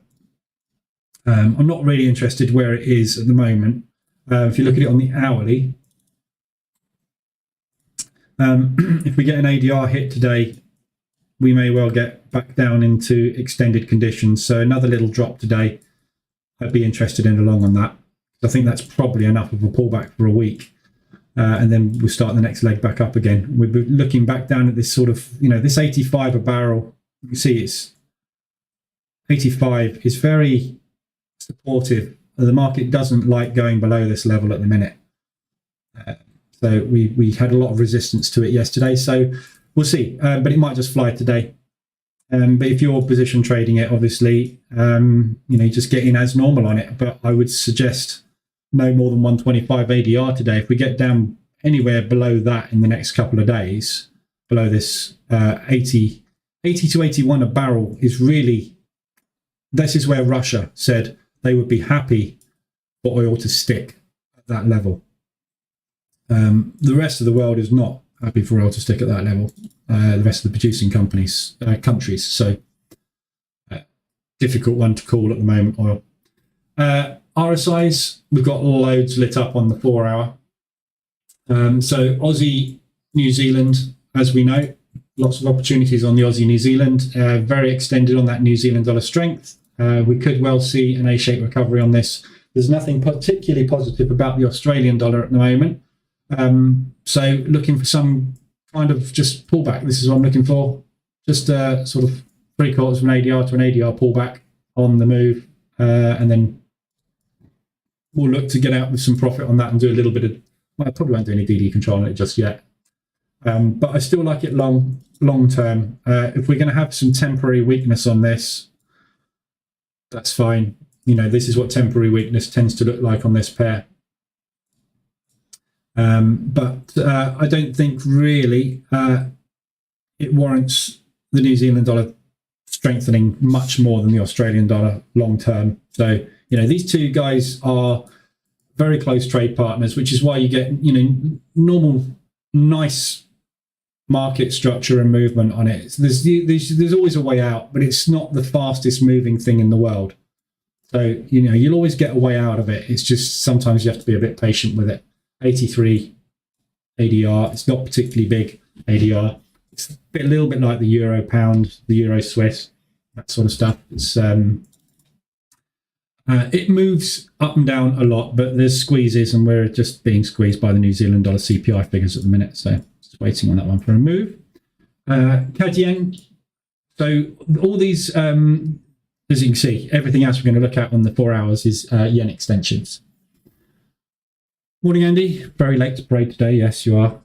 S1: I'm not really interested where it is at the moment. If you look at it on the hourly, if we get an ADR hit today, we may well get back down into extended conditions. So another little drop today, I'd be interested in a long on that. I think that's probably enough of a pullback for a week. and then we'll start the next leg back up again. We'll be looking back down at this sort of, this 85 a barrel. You can see it's 85 is very supportive. The market doesn't like going below this level at the minute. So we had a lot of resistance to it yesterday. So we'll see, but it might just fly today. But if you're position trading it, obviously, just get in as normal on it. But I would suggest no more than 125 ADR today. If we get down anywhere below that in the next couple of days, below this 80 to 81 a barrel is really, this is where Russia said they would be happy for oil to stick at that level. The rest of the world is not happy for oil to stick at that level. The rest of the producing countries. So difficult one to call at the moment, oil. RSIs, we've got loads lit up on the 4 hour. So Aussie, New Zealand, as we know, lots of opportunities on the Aussie, New Zealand, very extended on that New Zealand dollar strength. We could well see an A-shaped recovery on this. There's nothing particularly positive about the Australian dollar at the moment. So looking for some kind of just pullback. This is what I'm looking for. Just sort of 3/4 of an ADR to an ADR pullback on the move. And then we'll look to get out with some profit on that and do a little bit of, well, I probably won't do any DD control on it just yet. But I still like it long term. If we're going to have some temporary weakness on this, that's fine. This is what temporary weakness tends to look like on this pair. But I don't think really it warrants the New Zealand dollar strengthening much more than the Australian dollar long term. So, these two guys are very close trade partners, which is why you get, normal, nice market structure and movement on it. So there's always a way out, but it's not the fastest moving thing in the world. So, you'll always get a way out of it. It's just sometimes you have to be a bit patient with it. 83 ADR. It's not particularly big ADR. It's a little bit like the Euro Pound, the Euro Swiss, that sort of stuff. It's it moves up and down a lot, but there's squeezes, and we're just being squeezed by the New Zealand dollar CPI figures at the minute. So just waiting on that one for a move. CAD yen. So all these, as you can see, everything else we're going to look at on the 4 hours is yen extensions. Morning, Andy. Very late to parade today. Yes, you are.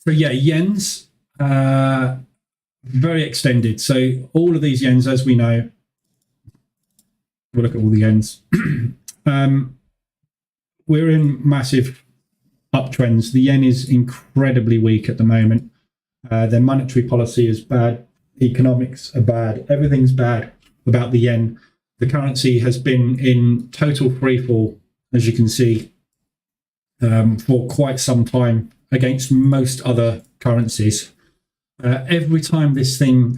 S1: So yeah, yens, very extended. So all of these yens, as we know, we'll look at all the yens. We're in massive uptrends. The yen is incredibly weak at the moment. Their monetary policy is bad. Economics are bad. Everything's bad about the yen. The currency has been in total freefall, as you can see, for quite some time against most other currencies. Every time this thing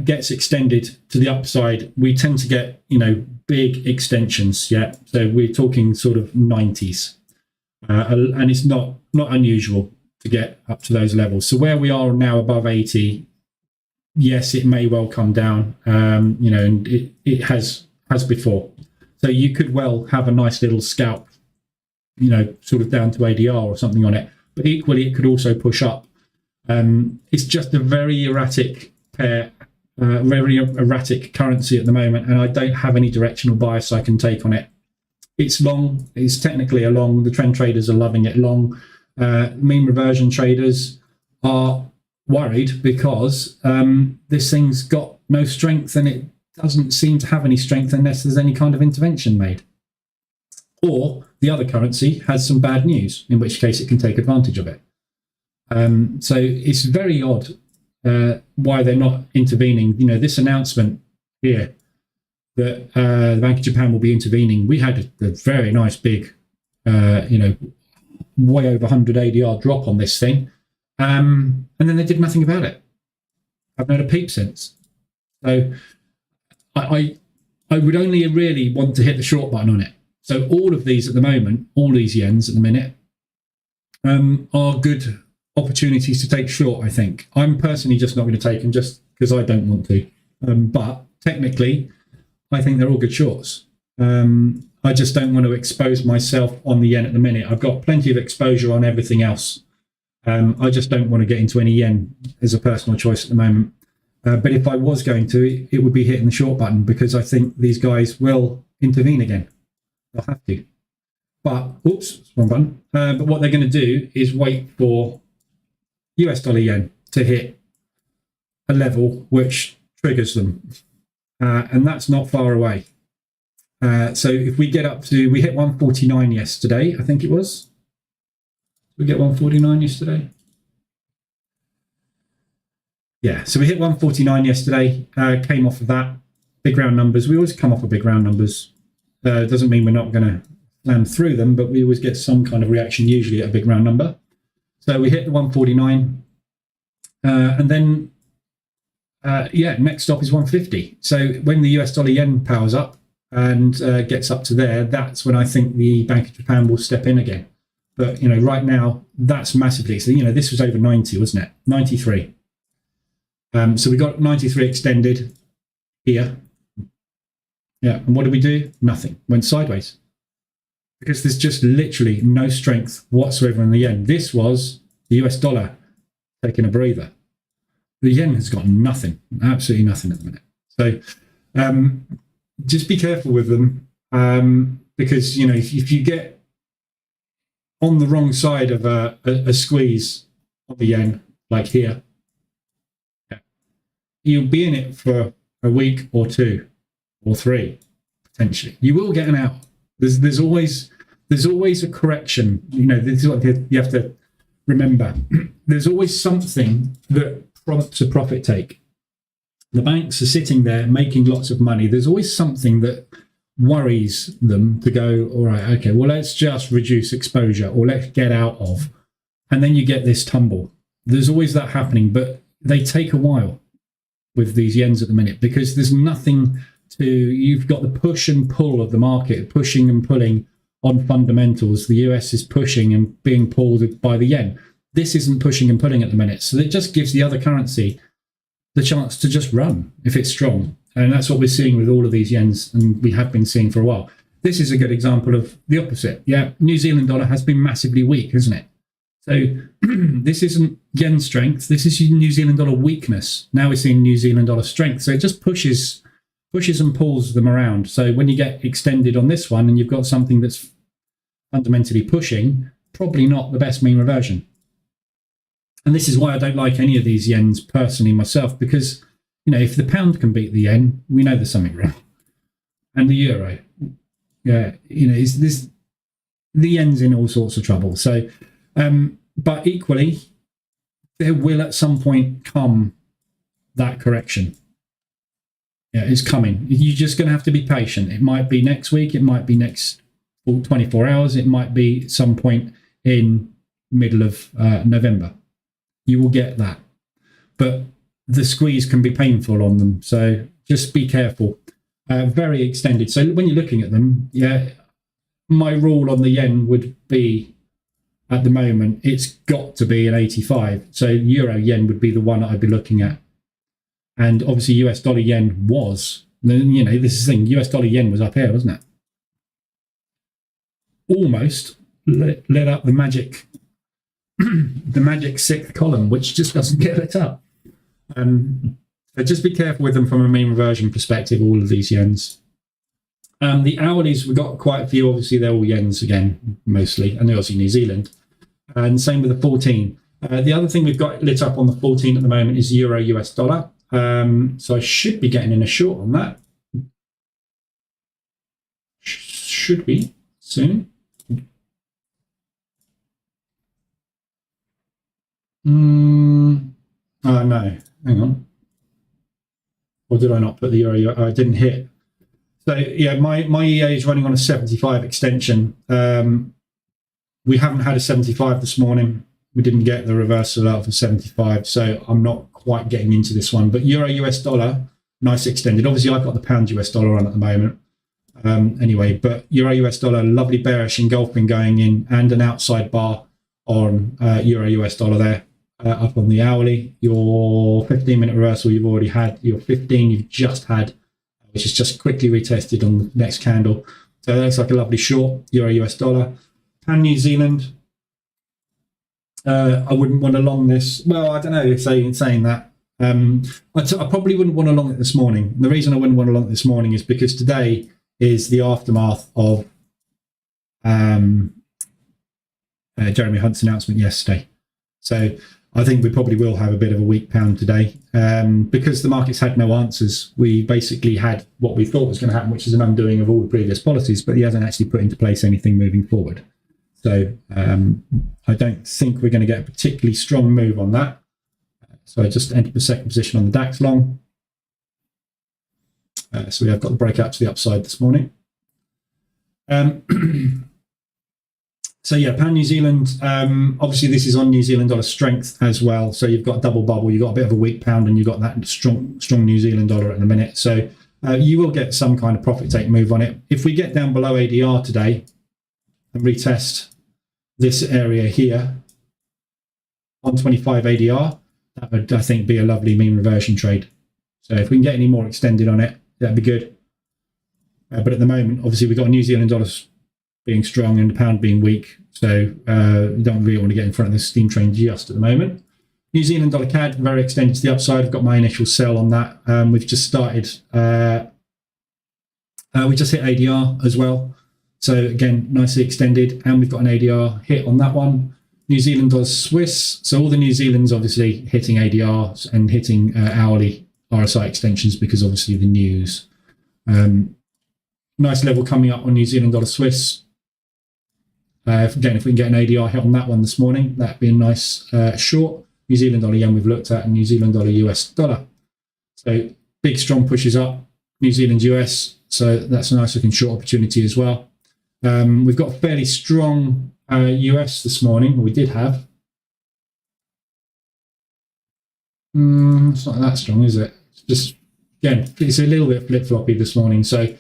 S1: gets extended to the upside, we tend to get, big extensions. Yeah, so we're talking sort of 90s, and it's not unusual to get up to those levels. So where we are now above 80, yes, it may well come down, and it has before. So you could well have a nice little scalp, sort of down to ADR or something on it. But equally, it could also push up. It's just a very erratic pair, very erratic currency at the moment, and I don't have any directional bias I can take on it. It's long. It's technically a long. The trend traders are loving it long. Mean reversion traders are worried because this thing's got no strength, and it doesn't seem to have any strength unless there's any kind of intervention made. Or the other currency has some bad news, in which case it can take advantage of it. So it's very odd why they're not intervening. This announcement here that the Bank of Japan will be intervening. We had a very nice big, way over 100 ADR drop on this thing. And then they did nothing about it. I've not had a peep since. So I would only really want to hit the short button on it. So all of these at the moment, all these yens at the minute, are good opportunities to take short, I think. I'm personally just not going to take them just because I don't want to. But technically, I think they're all good shorts. I just don't want to expose myself on the yen at the minute. I've got plenty of exposure on everything else. I just don't want to get into any yen as a personal choice at the moment. But if I was going to, it would be hitting the short button, because I think these guys will intervene again. They'll have to. But, oops, wrong button. But what they're going to do is wait for US dollar yen to hit a level which triggers them. And that's not far away. So if we get up to, we hit 149 yesterday, I think it was. Did we get 149 yesterday? Yeah, so we hit 149 yesterday, came off of that. Big round numbers. We always come off of big round numbers. Doesn't mean we're not going to slam through them, but we always get some kind of reaction, usually at a big round number. So we hit the 149. And then, next stop is 150. So when the US dollar yen powers up and gets up to there, that's when I think the Bank of Japan will step in again. But, right now, that's massively. So, this was over 90, wasn't it? 93. So we got 93 extended here. Yeah, and what did we do? Nothing. Went sideways. Because there's just literally no strength whatsoever in the yen. This was the US dollar taking a breather. The yen has got nothing, absolutely nothing at the minute. So just be careful with them, because, if you get on the wrong side of a squeeze of the yen, like here, you'll be in it for a week or two or three, potentially. You will get an out. There's always a correction. This is what you have to remember. There's always something that prompts a profit take. The banks are sitting there making lots of money. There's always something that worries them to go, all right, okay, well, let's just reduce exposure, or let's get out of. And then you get this tumble. There's always that happening, but they take a while with these yens at the minute, because there's nothing to, you've got the push and pull of the market, pushing and pulling on fundamentals. The US is pushing and being pulled by the yen. This isn't pushing and pulling at the minute. So it just gives the other currency the chance to just run if it's strong. And that's what we're seeing with all of these yens, and we have been seeing for a while. This is a good example of the opposite. Yeah, New Zealand dollar has been massively weak, isn't it? So this isn't yen strength. This is New Zealand dollar weakness. Now we're seeing New Zealand dollar strength. So it just pushes and pulls them around. So when you get extended on this one and you've got something that's fundamentally pushing, probably not the best mean reversion. And this is why I don't like any of these yens personally myself, because, if the pound can beat the yen, we know there's something wrong. And the euro, is this, the yen's in all sorts of trouble. So, but equally, there will at some point come that correction. Yeah, it's coming. You're just going to have to be patient. It might be next week. It might be next 24 hours. It might be some point in middle of November. You will get that. But the squeeze can be painful on them. So just be careful. Very extended. So when you're looking at them, my rule on the yen would be, at the moment, it's got to be an 85. So euro yen would be the one I'd be looking at. And obviously US dollar yen was, this is the thing, US dollar yen was up here, wasn't it? Almost lit up the magic, the magic sixth column, which just doesn't get lit up. So just be careful with them from a mean reversion perspective, all of these yens. The hourlies, we've got quite a few. Obviously, they're all yens again, mostly, and they're also New Zealand. And same with the 14. The other thing we've got lit up on the 14 at the moment is euro US dollar. So I should be getting in a short on that. Should be soon. Oh no, hang on. Or did I not put the euro? I didn't hit. So yeah, my EA is running on a 75 extension. We haven't had a 75 this morning. We didn't get the reversal out of a 75, so I'm not quite getting into this one. But euro US dollar, nice extended. Obviously, I've got the pound US dollar on at the moment. Anyway, but euro US dollar, lovely bearish engulfing going in, and an outside bar on euro US dollar there. Up on the hourly, your 15-minute reversal you've already had, your 15 you've just had which is just quickly retested on the next candle. So that looks like a lovely short, Euro US dollar. Pound New Zealand, I wouldn't want to long this. Well, I don't know, saying that. I probably wouldn't want to long it this morning. The reason I wouldn't want to long it this morning is because today is the aftermath of Jeremy Hunt's announcement yesterday. So I think we probably will have a bit of a weak pound today. Because the markets had no answers, we basically had what we thought was going to happen, which is an undoing of all the previous policies, but he hasn't actually put into place anything moving forward. So I don't think we're going to get a particularly strong move on that. So I just entered the second position on the DAX long. So we have got the breakout to the upside this morning. So yeah, pound New Zealand, obviously this is on New Zealand dollar strength as well. So you've got a double bubble, you've got a bit of a weak pound, and you've got that strong New Zealand dollar at the minute. So you will get some kind of profit take move on it. If we get down below ADR today and retest this area here on 25 ADR, that would, I think, be a lovely mean reversion trade. So if we can get any more extended on it, that'd be good. But at the moment, obviously, we've got New Zealand dollars being strong and the pound being weak. So you don't really want to get in front of the steam train just at the moment. New Zealand dollar CAD, very extended to the upside. I've got my initial sell on that. We've just started. We just hit ADR as well. So again, nicely extended. And we've got an ADR hit on that one. New Zealand dollar Swiss. So all the New Zealand's obviously hitting ADRs and hitting hourly RSI extensions because obviously the news. Nice level coming up on New Zealand dollar Swiss. Again, if we can get an ADR hit on that one this morning, that'd be a nice short. New Zealand dollar yen we've looked at, and New Zealand dollar US dollar. So big strong pushes up, New Zealand US. So that's a nice looking short opportunity as well. We've got a fairly strong US this morning, or we did have. It's not that strong, is it? It's just, again, it's a little bit flip-floppy this morning. So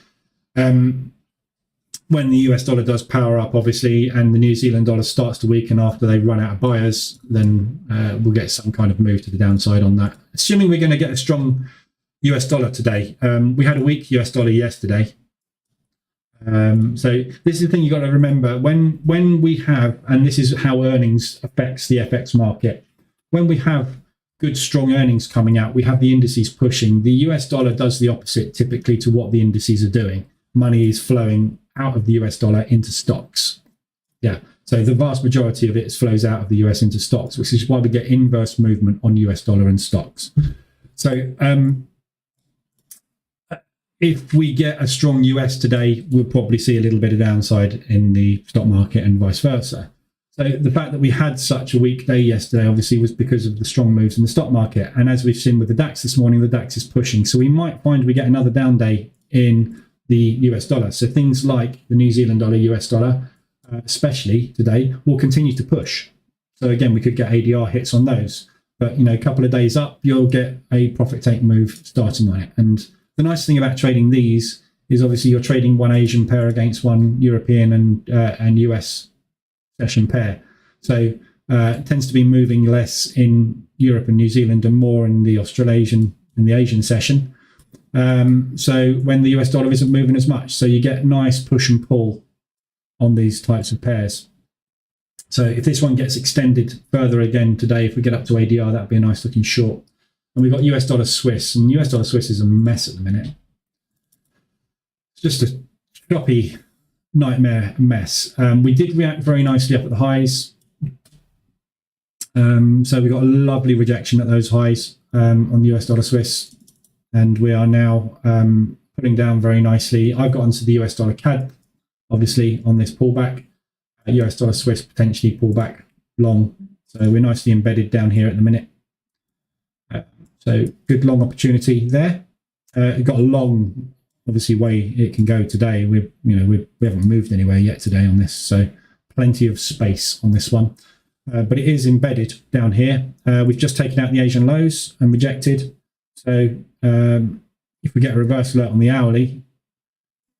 S1: when the US dollar does power up, obviously, and the New Zealand dollar starts to weaken after they run out of buyers, then we'll get some kind of move to the downside on that. Assuming we're going to get a strong US dollar today. We had a weak US dollar yesterday. So this is the thing you've got to remember. When we have, and this is how earnings affects the FX market, when we have good, strong earnings coming out, we have the indices pushing. The US dollar does the opposite typically to what the indices are doing. Money is flowing out of the US dollar into stocks. Yeah, so the vast majority of it flows out of the US into stocks, which is why we get inverse movement on US dollar and stocks. So if we get a strong US today, we'll probably see a little bit of downside in the stock market and vice versa. So the fact that we had such a weak day yesterday obviously was because of the strong moves in the stock market. And as we've seen with the DAX this morning, the DAX is pushing. So we might find we get another down day in the US dollar. So things like the New Zealand dollar, US dollar, especially today, will continue to push. So again, we could get ADR hits on those. But, you know, a couple of days up, you'll get a profit take move starting on it. And the nice thing about trading these is obviously you're trading one Asian pair against one European and US session pair. So it tends to be moving less in Europe and New Zealand and more in the Australasian and the Asian session. So when the US dollar isn't moving as much, so you get nice push and pull on these types of pairs. So if this one gets extended further again today, if we get up to ADR, that'd be a nice looking short. And we've got US dollar Swiss, and US dollar Swiss is a mess at the minute. It's just a choppy nightmare mess. We did react very nicely up at the highs. So we got a lovely rejection at those highs on the US dollar Swiss. And we are now putting down very nicely. I've got onto the US dollar CAD, obviously, on this pullback. US dollar Swiss potentially pullback long. So we're nicely embedded down here at the minute. So good long opportunity there. We've got a long, obviously, way it can go today. We haven't moved anywhere yet today on this, so plenty of space on this one. But it is embedded down here. We've just taken out the Asian lows and rejected. So if we get a reverse alert on the hourly,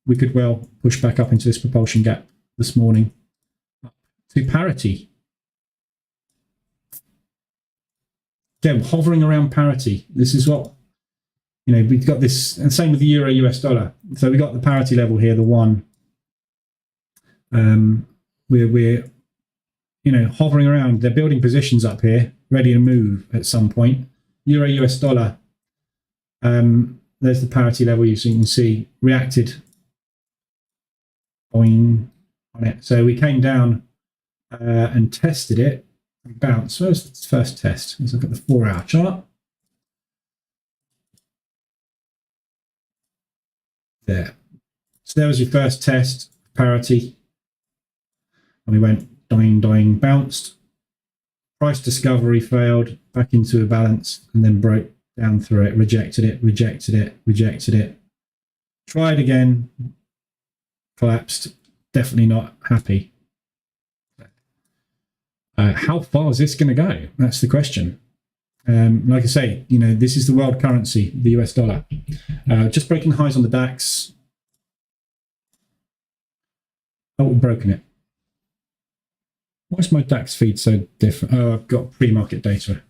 S1: we could well push back up into this propulsion gap this morning up to parity. Again, hovering around parity. This is what, we've got this, and same with the euro US dollar. So we got the parity level here, the one. We're hovering around. They're building positions up here, ready to move at some point. Euro US dollar. There's the parity level. So you can see reacted on it. So we came down and tested it and bounced. Where's the first test? Let's look at the 4-hour chart. There. So there was your first test, parity. And we went dying, bounced. Price discovery failed, back into a balance, and then broke down through it, rejected it. Tried again, collapsed. Definitely not happy. How far is this going to go? That's the question. Like I say, this is the world currency, the US dollar. Just breaking highs on the DAX. Oh, we've broken it. Why is my DAX feed so different? Oh, I've got pre-market data.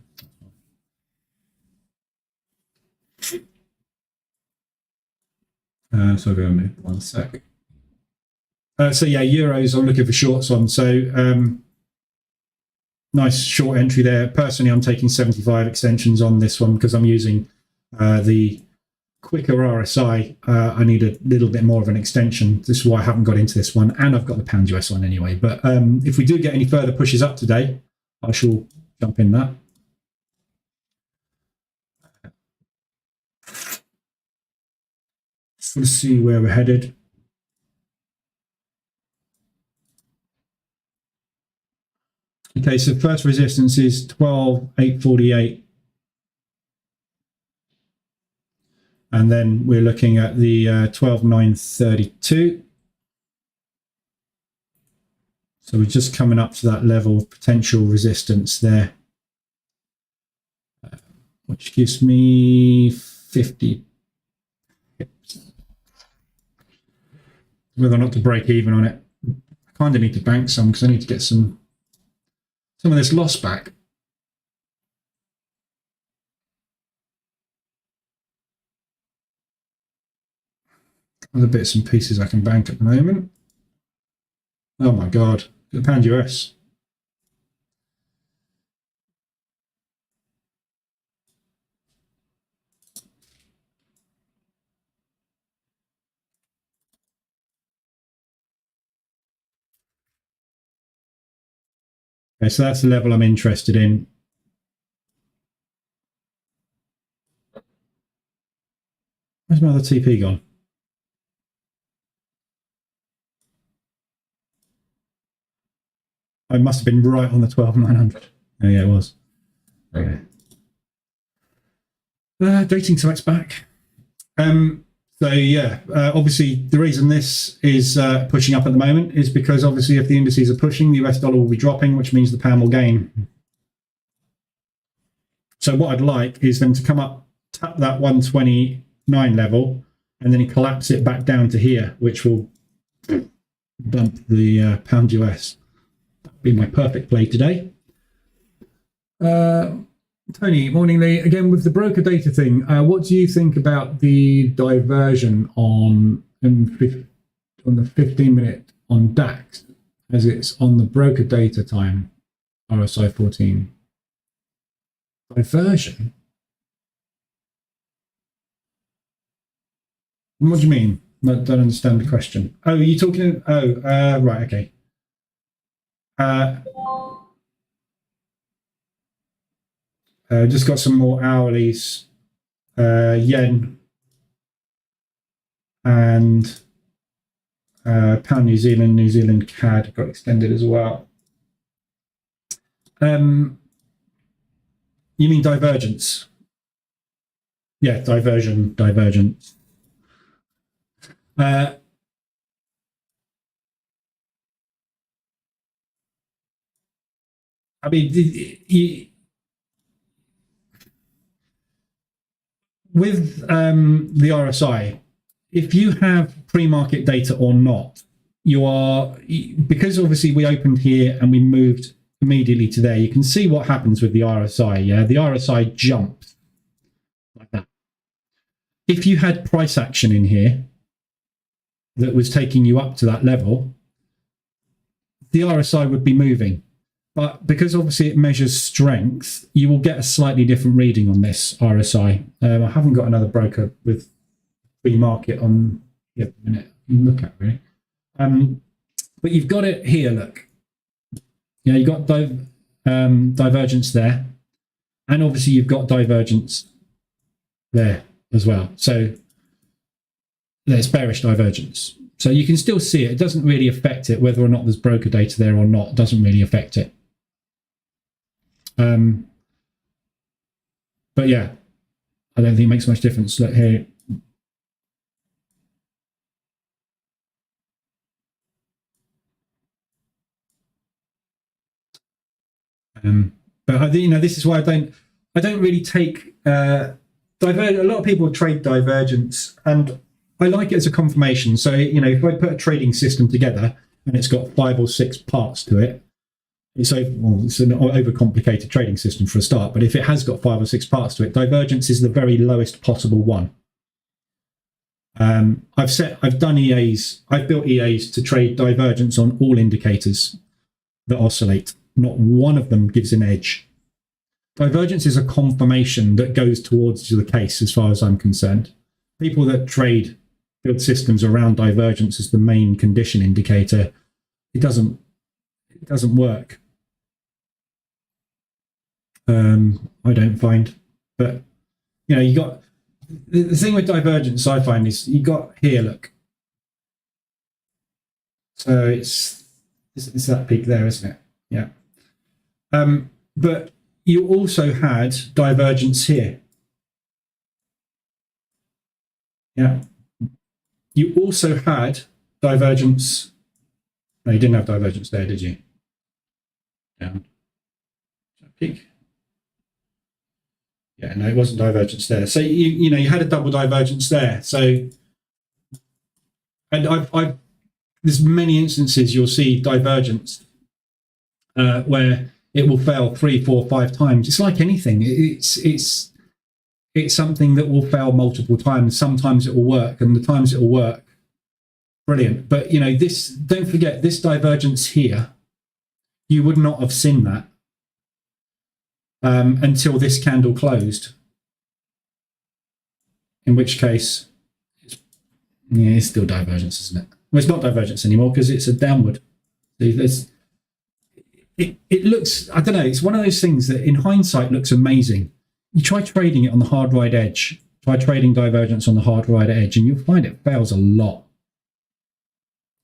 S1: So I'll go on 1 sec. So yeah, euros, I'm looking for shorts on. So nice short entry there. Personally, I'm taking 75 extensions on this one because I'm using the quicker RSI. I need a little bit more of an extension. This is why I haven't got into this one, and I've got the pound US on anyway. But if we do get any further pushes up today, I shall jump in that. So let's see where we're headed. Okay, so first resistance is 12,848. And then we're looking at the 12,932. So we're just coming up to that level of potential resistance there, which gives me 50 pips. Whether or not to break even on it. I kind of need to bank some because I need to get some of this loss back. Other bits and pieces I can bank at the moment. Oh my God, the pound US. Okay, so that's the level I'm interested in. Where's my other TP gone? I must have been right on the 12,900. Oh yeah, it was. Okay. Dating selects back. So yeah, obviously the reason this is pushing up at the moment is because obviously if the indices are pushing, the US dollar will be dropping, which means the pound will gain. So what I'd like is them to come up, tap that 129 level, and then collapse it back down to here, which will bump the pound US. That'd be my perfect play today. Tony, morning Lee. Again, with the broker data thing, what do you think about the diversion on the 15-minute on DAX as it's on the broker data time, RSI 14? Diversion? What do you mean? I don't understand the question. Oh, you're talking... Oh, right, okay. Just got some more hourlies, yen and pound New Zealand CAD got extended as well. You mean divergence? Yeah, divergence. I mean, with the RSI, if you have pre-market data or not, you are, because obviously we opened here and we moved immediately to there, you can see what happens with the RSI. Yeah, the RSI jumped like that. if you had price action in here that was taking you up to that level, the RSI would be moving. But because obviously it measures strength, you will get a slightly different reading on this RSI. I haven't got another broker with free market on here at the minute. You can look at really. But you've got it here, look. Yeah, you've got divergence there. And obviously you've got divergence there as well. So there's bearish divergence. So you can still see it. It doesn't really affect it, whether or not there's broker data there or not. It doesn't really affect it. But yeah, I don't think it makes much difference. Look here. But I think, you know, this is why I don't really take a lot of people trade divergence, and I like it as a confirmation. So, you know, if I put a trading system together and it's got 5 or 6 parts to it, it's an overcomplicated trading system for a start. But if it has got 5 or 6 parts to it, divergence is the very lowest possible one. I've done EAs. I've built EAs to trade divergence on all indicators that oscillate. Not one of them gives an edge. Divergence is a confirmation that goes towards the case, as far as I'm concerned. People that build systems around divergence as the main condition indicator, it doesn't work. I don't find. But you know, you got the thing with divergence. I find is you got here. Look, so it's that peak there, isn't it? Yeah. But you also had divergence here. Yeah. You also had divergence. No, you didn't have divergence there, did you? Down. Peak. Yeah, no, it wasn't divergence there. So you know, you had a double divergence there. So, and there's many instances you'll see divergence where it will fail 3, 4, 5 times. It's like anything. It's something that will fail multiple times. Sometimes it will work, and the times it will work, brilliant. But you know, don't forget this divergence here. You would not have seen that until this candle closed. In which case, it's still divergence, isn't it? Well, it's not divergence anymore because it's a downward. It looks, I don't know, it's one of those things that in hindsight looks amazing. You try trading it on the hard right edge, try trading divergence on the hard right edge, and you'll find it fails a lot.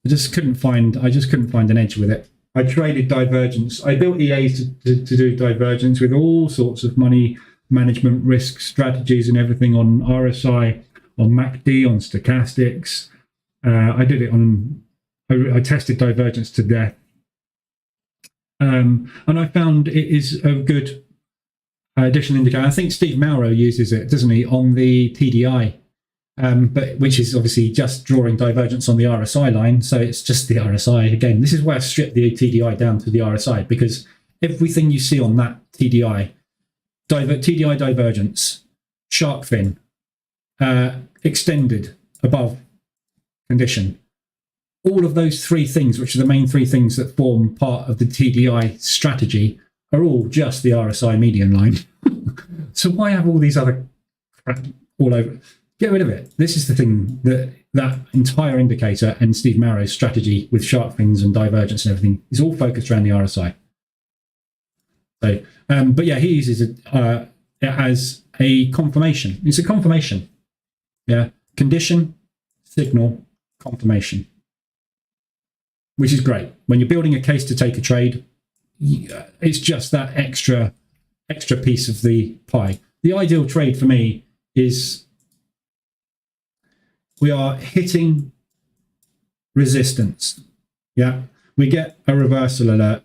S1: I just couldn't find an edge with it. I traded divergence. I built EAs to do divergence with all sorts of money management risk strategies and everything on RSI, on MACD, on stochastics. I did it on, I tested divergence to death. And I found it is a good additional indicator. I think Steve Mauro uses it, doesn't he, on the TDI, but which is obviously just drawing divergence on the RSI line. So it's just the RSI. Again, this is why I stripped the TDI down to the RSI, because everything you see on that TDI, TDI divergence, shark fin, extended above condition, all of those 3 things, which are the main 3 things that form part of the TDI strategy, are all just the RSI median line. So why have all these other crap all over? Get rid of it. This is the thing that entire indicator and Steve Mauro's strategy with shark fins and divergence and everything is all focused around the RSI. So, but yeah, he uses it as a confirmation. It's a confirmation. Yeah, condition, signal, confirmation. Which is great. When you're building a case to take a trade, it's just that extra piece of the pie. The ideal trade for me is we are hitting resistance. Yeah, we get a reversal alert.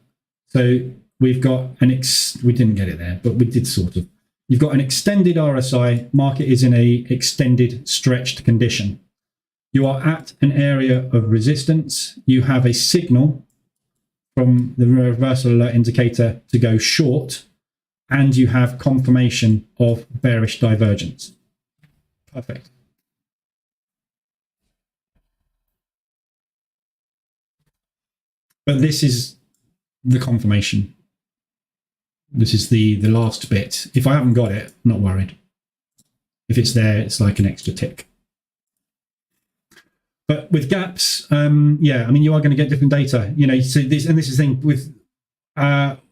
S1: So we've got we didn't get it there, but we did sort of. You've got an extended RSI. Market is in a extended stretched condition. You are at an area of resistance. You have a signal from the reversal alert indicator to go short, and you have confirmation of bearish divergence. Perfect. But this is the confirmation. This is the last bit. If I haven't got it, I'm not worried. If it's there, it's like an extra tick. But with gaps, yeah, I mean, you are going to get different data. You know, so this is the thing with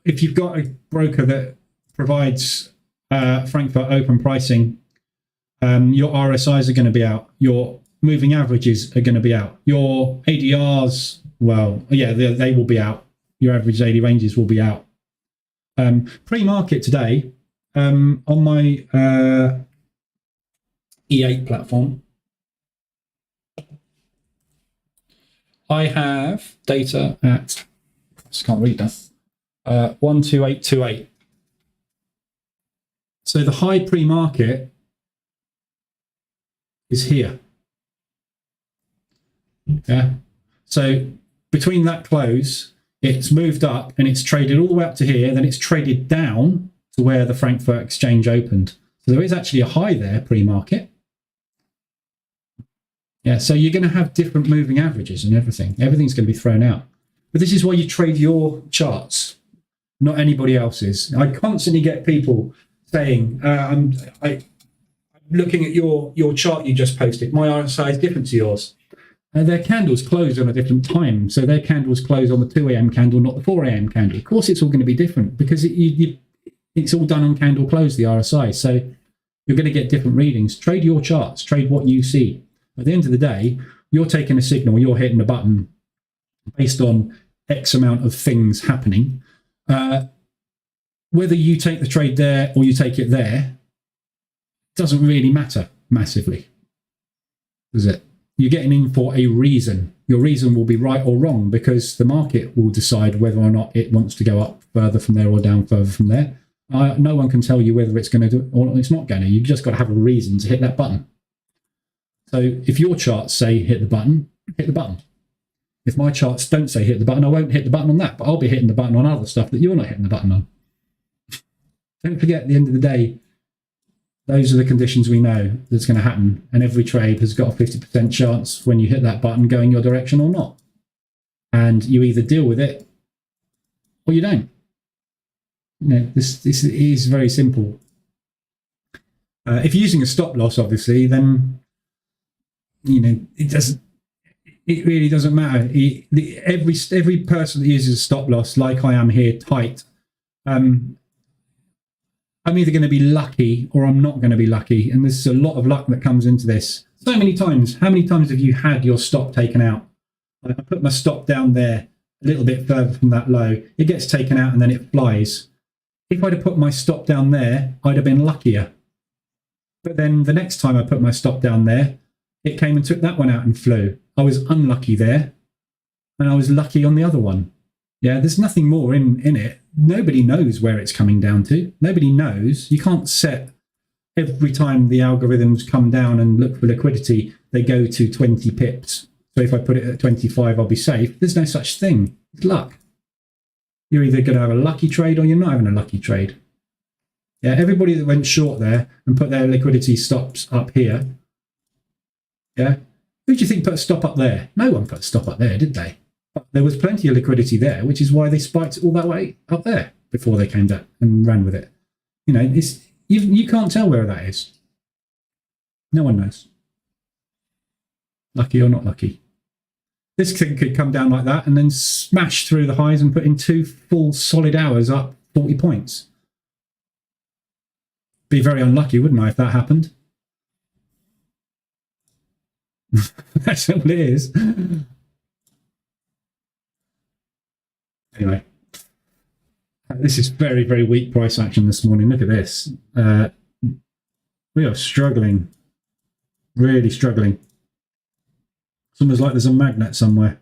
S1: if you've got a broker that provides Frankfurt open pricing, your RSIs are going to be out. Your moving averages are going to be out. Your ADRs, well, yeah, they will be out. Your average daily ranges will be out. Pre-market today on my E8 platform, I have data at, I just can't read that, 12828. So the high pre-market is here. Yeah. So between that close, it's moved up and it's traded all the way up to here, then it's traded down to where the Frankfurt exchange opened. So there is actually a high there pre-market. Yeah, so you're going to have different moving averages and everything. Everything's going to be thrown out. But this is why you trade your charts, not anybody else's. I constantly get people saying, I'm looking at your chart you just posted. My RSI is different to yours. Their candles close on a different time. So their candles close on the 2 a.m. candle, not the 4 a.m. candle. Of course, it's all going to be different because it's all done on candle close, the RSI. So you're going to get different readings. Trade your charts. Trade what you see. At the end of the day, you're taking a signal, you're hitting a button based on X amount of things happening. Whether you take the trade there or you take it there doesn't really matter massively, does it? You're getting in for a reason. Your reason will be right or wrong because the market will decide whether or not it wants to go up further from there or down further from there. No one can tell you whether it's going to do it or it's not going to. You've just got to have a reason to hit that button. So if your charts say hit the button, hit the button. If my charts don't say hit the button, I won't hit the button on that, but I'll be hitting the button on other stuff that you're not hitting the button on. Don't forget, at the end of the day, those are the conditions we know that's going to happen. And every trade has got a 50% chance when you hit that button going your direction or not. And you either deal with it or you don't. You know, this is very simple. If you're using a stop loss, obviously, then you know it really doesn't matter. Every person that uses a stop loss, like I am here, tight, I'm either going to be lucky or I'm not going to be lucky, and there's a lot of luck that comes into this. So many times, how many times have you had your stop taken out? I put my stop down there a little bit further from that low, it gets taken out and then it flies. If I'd have put my stop down there, I'd have been luckier. But then the next time I put my stop down there, it came and took that one out and flew. I was unlucky there, and I was lucky on the other one. Yeah, there's nothing more in it. Nobody knows where it's coming down to. Nobody knows. You can't set every time the algorithms come down and look for liquidity, they go to 20 pips. So if I put it at 25, I'll be safe. There's no such thing. It's luck. You're either going to have a lucky trade or you're not having a lucky trade. Yeah, everybody that went short there and put their liquidity stops up here, yeah, who do you think put a stop up there? No one put a stop up there, did they? But there was plenty of liquidity there, which is why they spiked it all that way up there before they came down and ran with it. You know, you can't tell where that is. No one knows. Lucky or not lucky. This thing could come down like that and then smash through the highs and put in 2 full solid hours up 40 points. Be very unlucky, wouldn't I, if that happened? That's what it is. Anyway, this is very, very weak price action this morning. Look at this. We are struggling, really struggling. It's almost like there's a magnet somewhere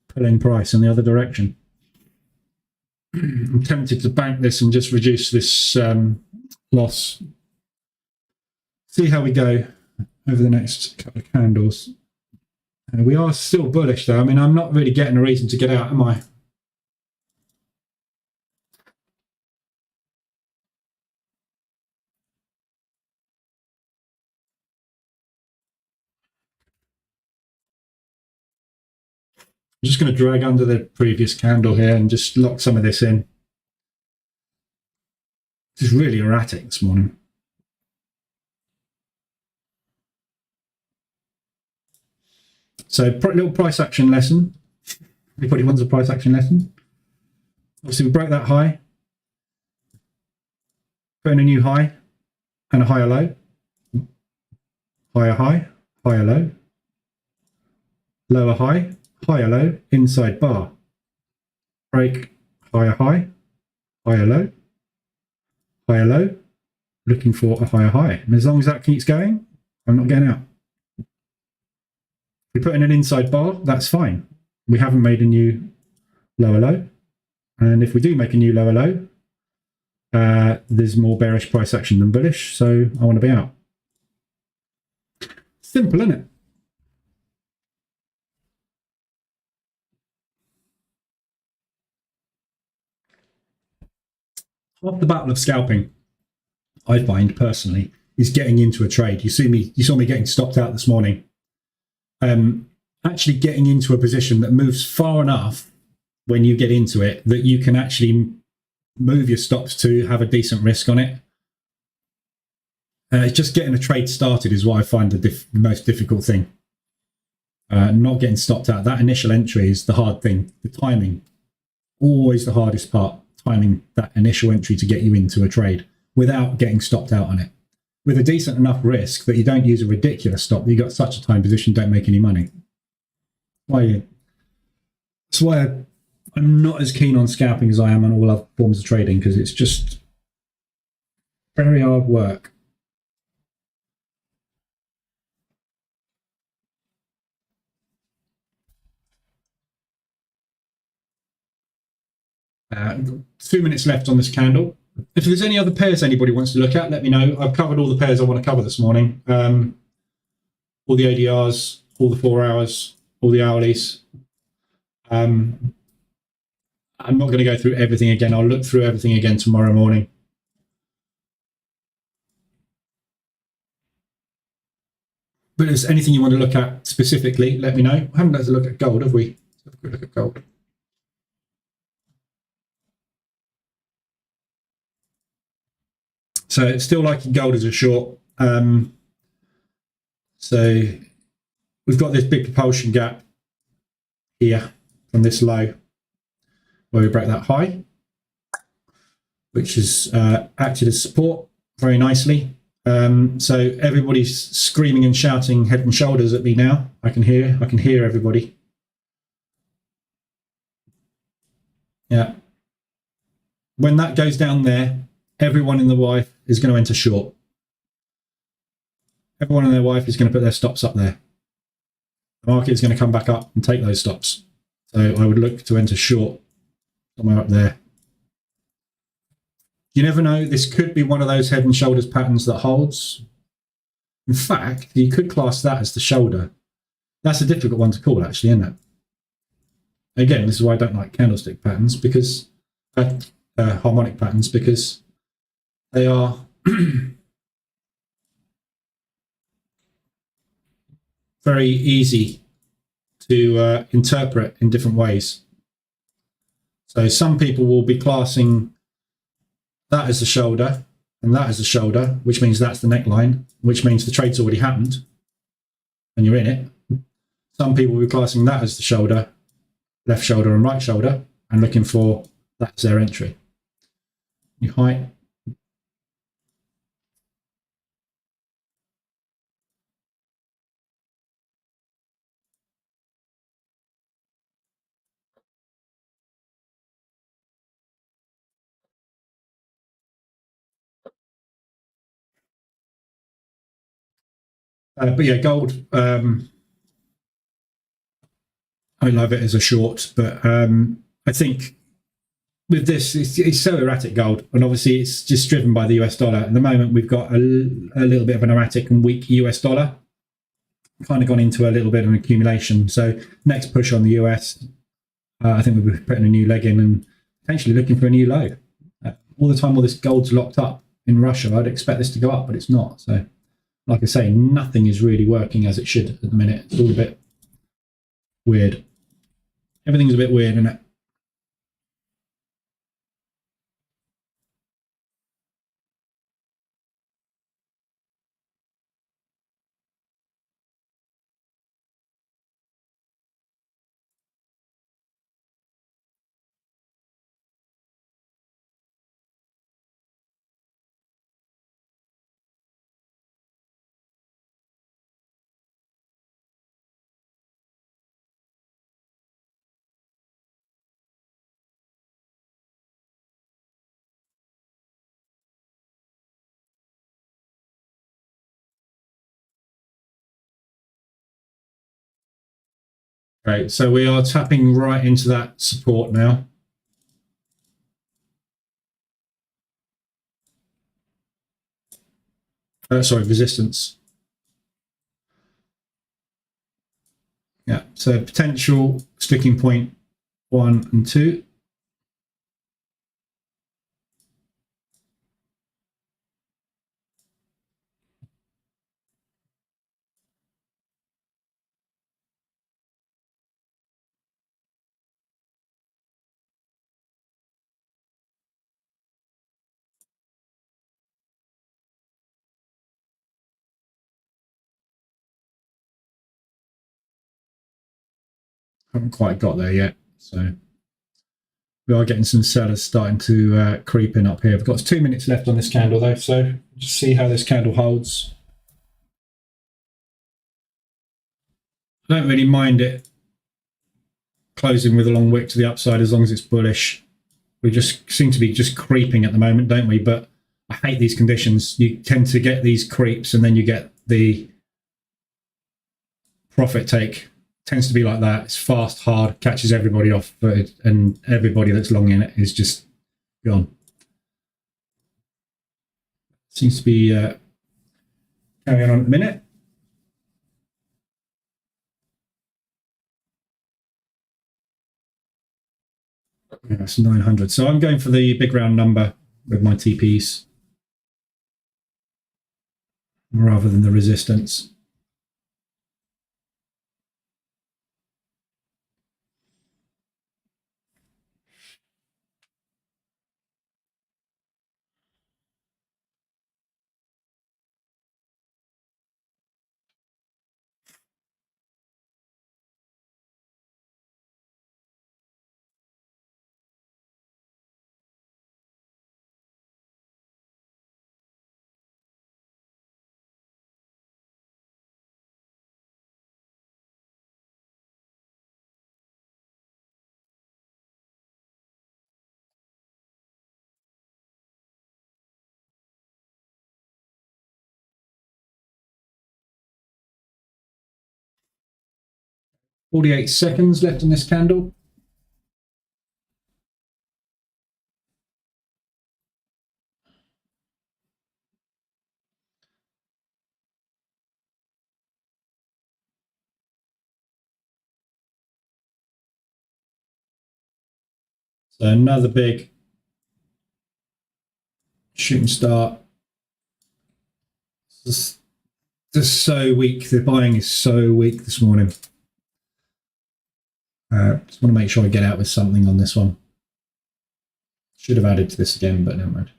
S1: pulling price in the other direction. I'm tempted to bank this and just reduce this loss. See how we go over the next couple of candles. We are still bullish though. I mean, I'm not really getting a reason to get out, am I? I'm just going to drag under the previous candle here and just lock some of this in. This is really erratic this morning. So little price action lesson. Anybody wants a price action lesson? Obviously, we broke that high. Put in a new high and a higher low. Higher high, higher low. Lower high, higher low, inside bar. Break, higher high, higher low. Higher low, looking for a higher high. And as long as that keeps going, I'm not getting out. We put in an inside bar, that's fine. We haven't made a new lower low. And if we do make a new lower low, there's more bearish price action than bullish, so I want to be out. Simple, isn't it? Half the battle of scalping, I find personally, is getting into a trade. You saw me getting stopped out this morning. Actually getting into a position that moves far enough when you get into it that you can actually move your stops to have a decent risk on it. Just getting a trade started is what I find the most difficult thing. Not getting stopped out. That initial entry is the hard thing. The timing, always the hardest part. Timing that initial entry to get you into a trade without getting stopped out on it. With a decent enough risk that you don't use a ridiculous stop, you got such a time position, don't make any money. That's why I'm not as keen on scalping as I am on all other forms of trading, because it's just very hard work. Uh, 2 minutes left on this candle. If there's any other pairs anybody wants to look at, let me know. I've covered all the pairs I want to cover this morning. All the ADRs, all the 4 hours, all the hourlies. I'm not going to go through everything again. I'll look through everything again tomorrow morning. But if there's anything you want to look at specifically, let me know. I haven't had a look at gold, have we? Let's have a quick look at gold. So it's still liking gold as a short. So we've got this big propulsion gap here from this low where we break that high, which has acted as support very nicely. So everybody's screaming and shouting head and shoulders at me now. I can hear everybody. Yeah. When that goes down there, everyone in the wife is going to enter short. Everyone and their wife is going to put their stops up there. The market is going to come back up and take those stops. So I would look to enter short somewhere up there. You never know. This could be one of those head and shoulders patterns that holds. In fact, you could class that as the shoulder. That's a difficult one to call, actually, isn't it? Again, this is why I don't like candlestick patterns, because harmonic patterns, because they are very easy to interpret in different ways. So some people will be classing that as the shoulder and that as the shoulder, which means that's the neckline, which means the trade's already happened and you're in it. Some people will be classing that as the shoulder, left shoulder and right shoulder, and looking for that as their entry. New height. But yeah, gold, I love it as a short, but I think with this, it's so erratic, gold, and obviously it's just driven by the US dollar. At the moment, we've got a little bit of an erratic and weak US dollar, kind of gone into a little bit of an accumulation. So next push on the US, I think we'll be putting a new leg in and potentially looking for a new low. All the time, all this gold's locked up in Russia, I'd expect this to go up, but it's not. So like I say, nothing is really working as it should at the minute. It's all a bit weird. Everything's a bit weird, isn't it? Okay, so we are tapping right into that support now. Sorry, resistance. Yeah, so potential sticking point 1 and 2. Haven't quite got there yet, so we are getting some sellers starting to creep in up here. We've got 2 minutes left on this candle though, so just see how this candle holds. I don't really mind it closing with a long wick to the upside as long as it's bullish. We just seem to be just creeping at the moment, don't we? But I hate these conditions. You tend to get these creeps and then you get the profit take. Tends to be like that. It's fast, hard, catches everybody off footed, and everybody that's long in it is just gone. Seems to be carrying on at the minute. Yeah, that's 900. So I'm going for the big round number with my TPs rather than the resistance. .48 seconds left on this candle. So another big shooting star. Just so weak. The buying is so weak this morning. Just want to make sure I get out with something on this one. Should have added to this again, but never mind.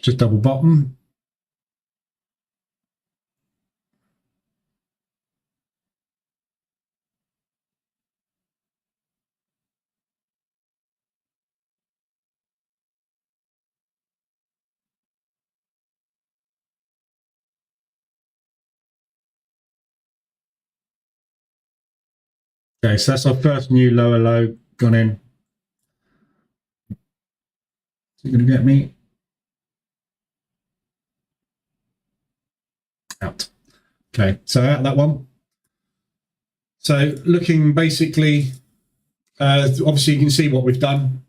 S1: Just double bottom. Okay, so that's our first new lower low gone in. Is it going to get me out? Okay, so out that one. So looking basically, obviously you can see what we've done.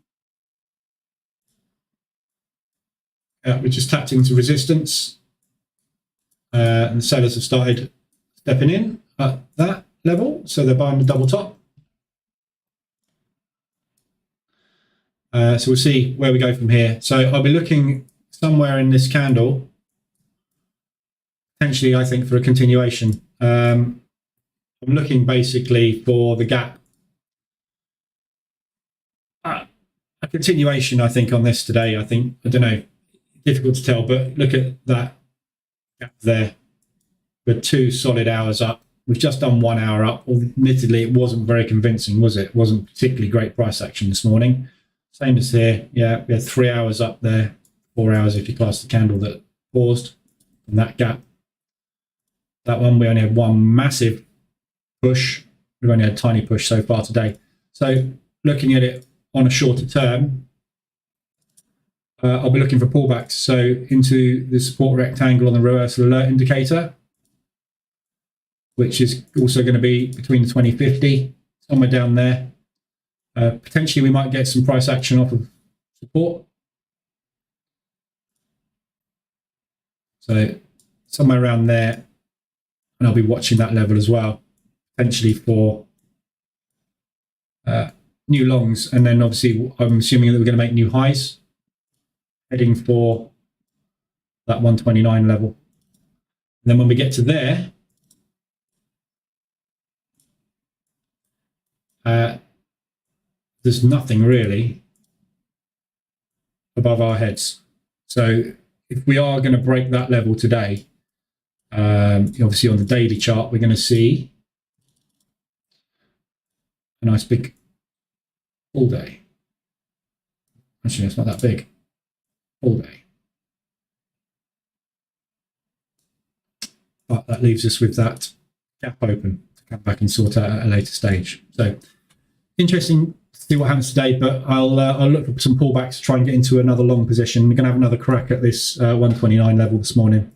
S1: We just tapped into resistance, and the sellers have started stepping in at that level, so they're buying the double top. So we'll see where we go from here. So I'll be looking somewhere in this candle, potentially I think for a continuation. I'm looking basically for the gap. A continuation, I think, on this today. I don't know, difficult to tell, but look at that gap there. We're 2 solid hours up. We've just done 1 hour up. Admittedly, it wasn't very convincing, was it? It wasn't particularly great price action this morning. Same as here. Yeah, we had 3 hours up there, 4 hours if you class the candle that paused from that gap. That one, we only had one massive push. We've only had a tiny push so far today. So looking at it on a shorter term, I'll be looking for pullbacks. So into the support rectangle on the reversal alert indicator, which is also going to be between the 2050, somewhere down there. Potentially we might get some price action off of support. So somewhere around there, and I'll be watching that level as well, potentially for new longs. And then obviously I'm assuming that we're going to make new highs, heading for that 129 level. And then when we get to there, there's nothing really above our heads. So if we are going to break that level today, obviously on the daily chart, we're going to see a nice big all day. Actually, it's not that big. All day. But that leaves us with that gap open to come back and sort out at a later stage. So interesting to see what happens today, but I'll look for some pullbacks to try and get into another long position. We're going to have another crack at this 129 level this morning.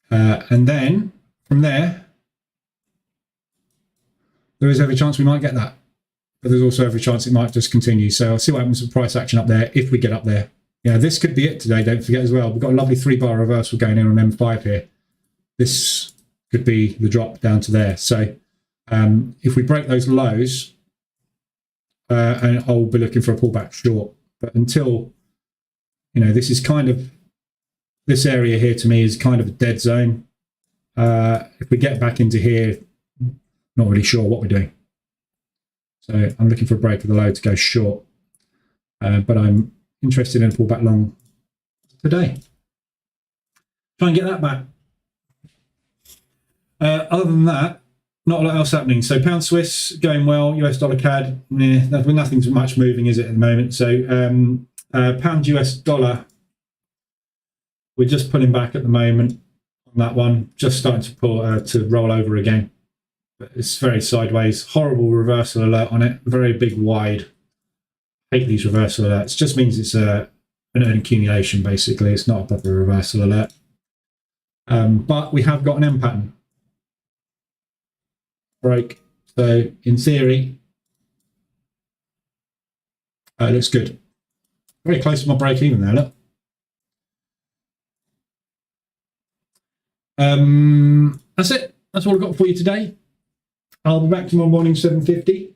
S1: And then from there is every chance we might get that. But there's also every chance it might just continue. So I'll see what happens with price action up there if we get up there. Yeah, this could be it today. Don't forget as well, we've got a lovely 3-bar reversal going in on M5 here. This could be the drop down to there. So if we break those lows, and I'll be looking for a pullback short. But until, this is kind of, this area here to me is kind of a dead zone. If we get back into here, not really sure what we're doing. So I'm looking for a break of the low to go short. But I'm interested in a pullback long today. Try and get that back. Other than that, not a lot else happening. So pound Swiss going well, US dollar CAD, nothing's much moving, is it, at the moment? So pound US dollar, we're just pulling back at the moment on that one, just starting to pull to roll over again. But it's very sideways. Horrible reversal alert on it. Very big wide. Hate these reversal alerts. Just means it's an accumulation, basically. It's not a proper reversal alert. But we have got an M pattern break. So in theory, it looks good. Very close to my break even there, look. That's it. That's all I've got for you today. I'll be back tomorrow morning, 7:50.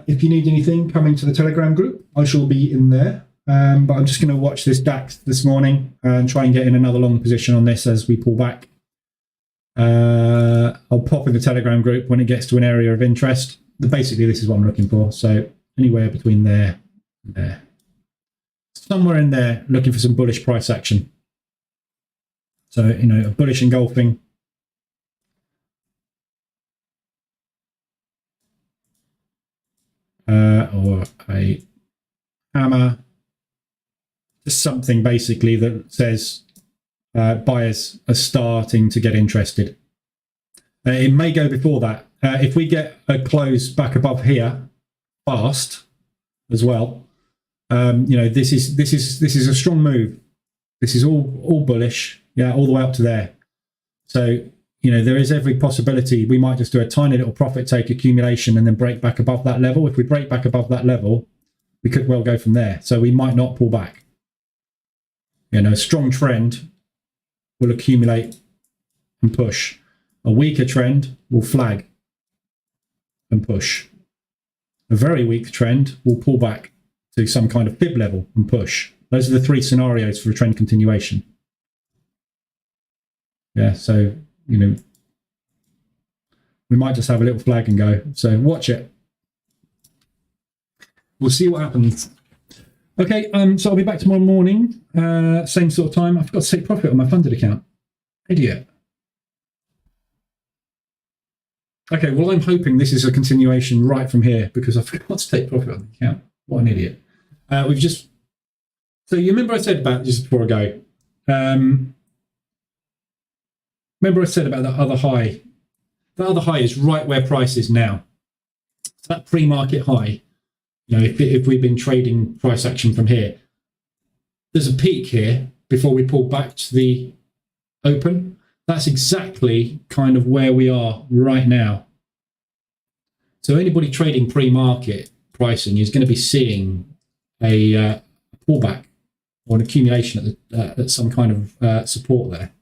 S1: If you need anything, come into the Telegram group. I shall be in there. But I'm just going to watch this DAX this morning and try and get in another long position on this as we pull back. I'll pop in the Telegram group when it gets to an area of interest. Basically, this is what I'm looking for. So anywhere between there and there. Somewhere in there, looking for some bullish price action. So, a bullish engulfing. Or a hammer. Just something basically that says buyers are starting to get interested. It may go before that. If we get a close back above here fast as well, You know, this is a strong move. This is all bullish, yeah, all the way up to there. So, you know, there is every possibility we might just do a tiny little profit take accumulation and then break back above that level. If we break back above that level, we could well go from there. So we might not pull back. You know, a strong trend will accumulate and push. A weaker trend will flag and push. A very weak trend will pull back to some kind of fib level and push. Those are the three scenarios for a trend continuation. Yeah, so, you know, we might just have a little flag and go. So watch it. We'll see what happens. Okay, so I'll be back tomorrow morning, same sort of time. I forgot to take profit on my funded account. Idiot. Okay, well, I'm hoping this is a continuation right from here because I forgot to take profit on the account. What an idiot. We've just... So you remember I said about, just before I go, remember I said about that other high? That other high is right where price is now. So that pre-market high, you know, if we've been trading price action from here, there's a peak here before we pull back to the open. That's exactly kind of where we are right now. So anybody trading pre-market pricing is going to be seeing a pullback or an accumulation at some kind of support there.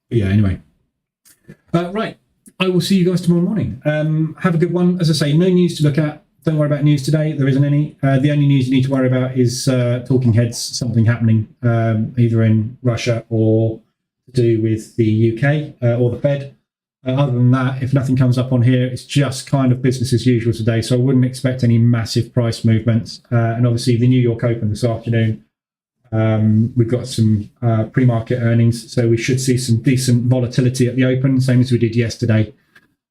S1: Yeah, anyway. Right, I will see you guys tomorrow morning. Have a good one. As I say, no news to look at. Don't worry about news today. There isn't any. The only news you need to worry about is talking heads, something happening either in Russia or to do with the UK or the Fed. Other than that, if nothing comes up on here, it's just kind of business as usual today. So I wouldn't expect any massive price movements. And obviously the New York Open this afternoon. We've got some pre-market earnings, so we should see some decent volatility at the open, same as we did yesterday,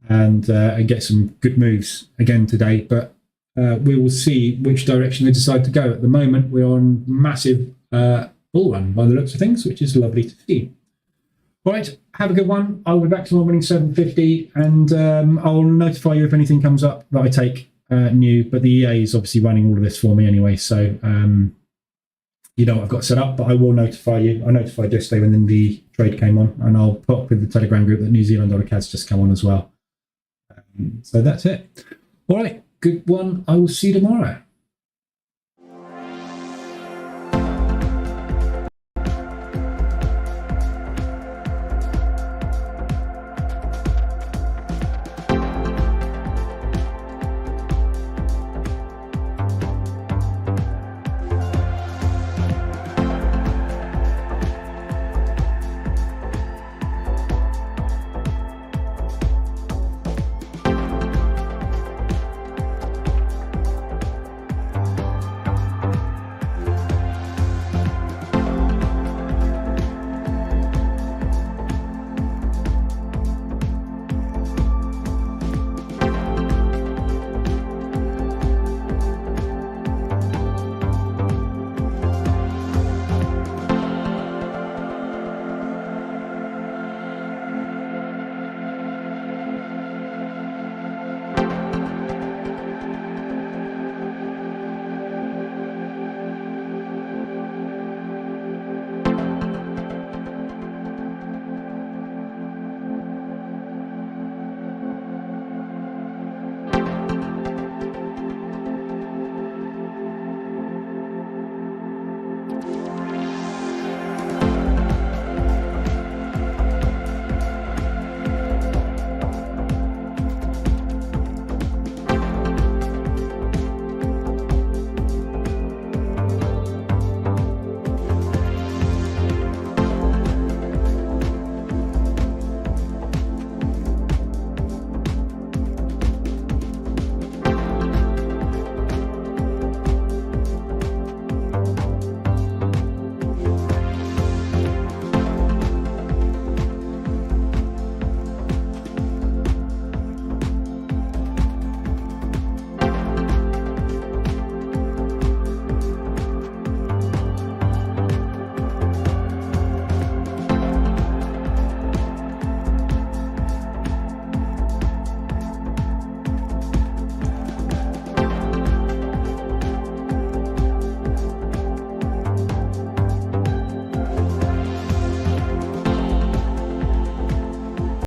S1: and get some good moves again today. But we will see which direction they decide to go. At the moment, we're on massive bull run by the looks of things, which is lovely to see. All right, have a good one. I'll be back tomorrow morning 7:50, and I'll notify you if anything comes up that I take new. But the EA is obviously running all of this for me anyway, so you know what I've got set up, but I will notify you. I notified yesterday when the trade came on, and I'll put up with the Telegram group that New Zealand dollar CAD's just come on as well. So that's it. All right, good one. I will see you tomorrow.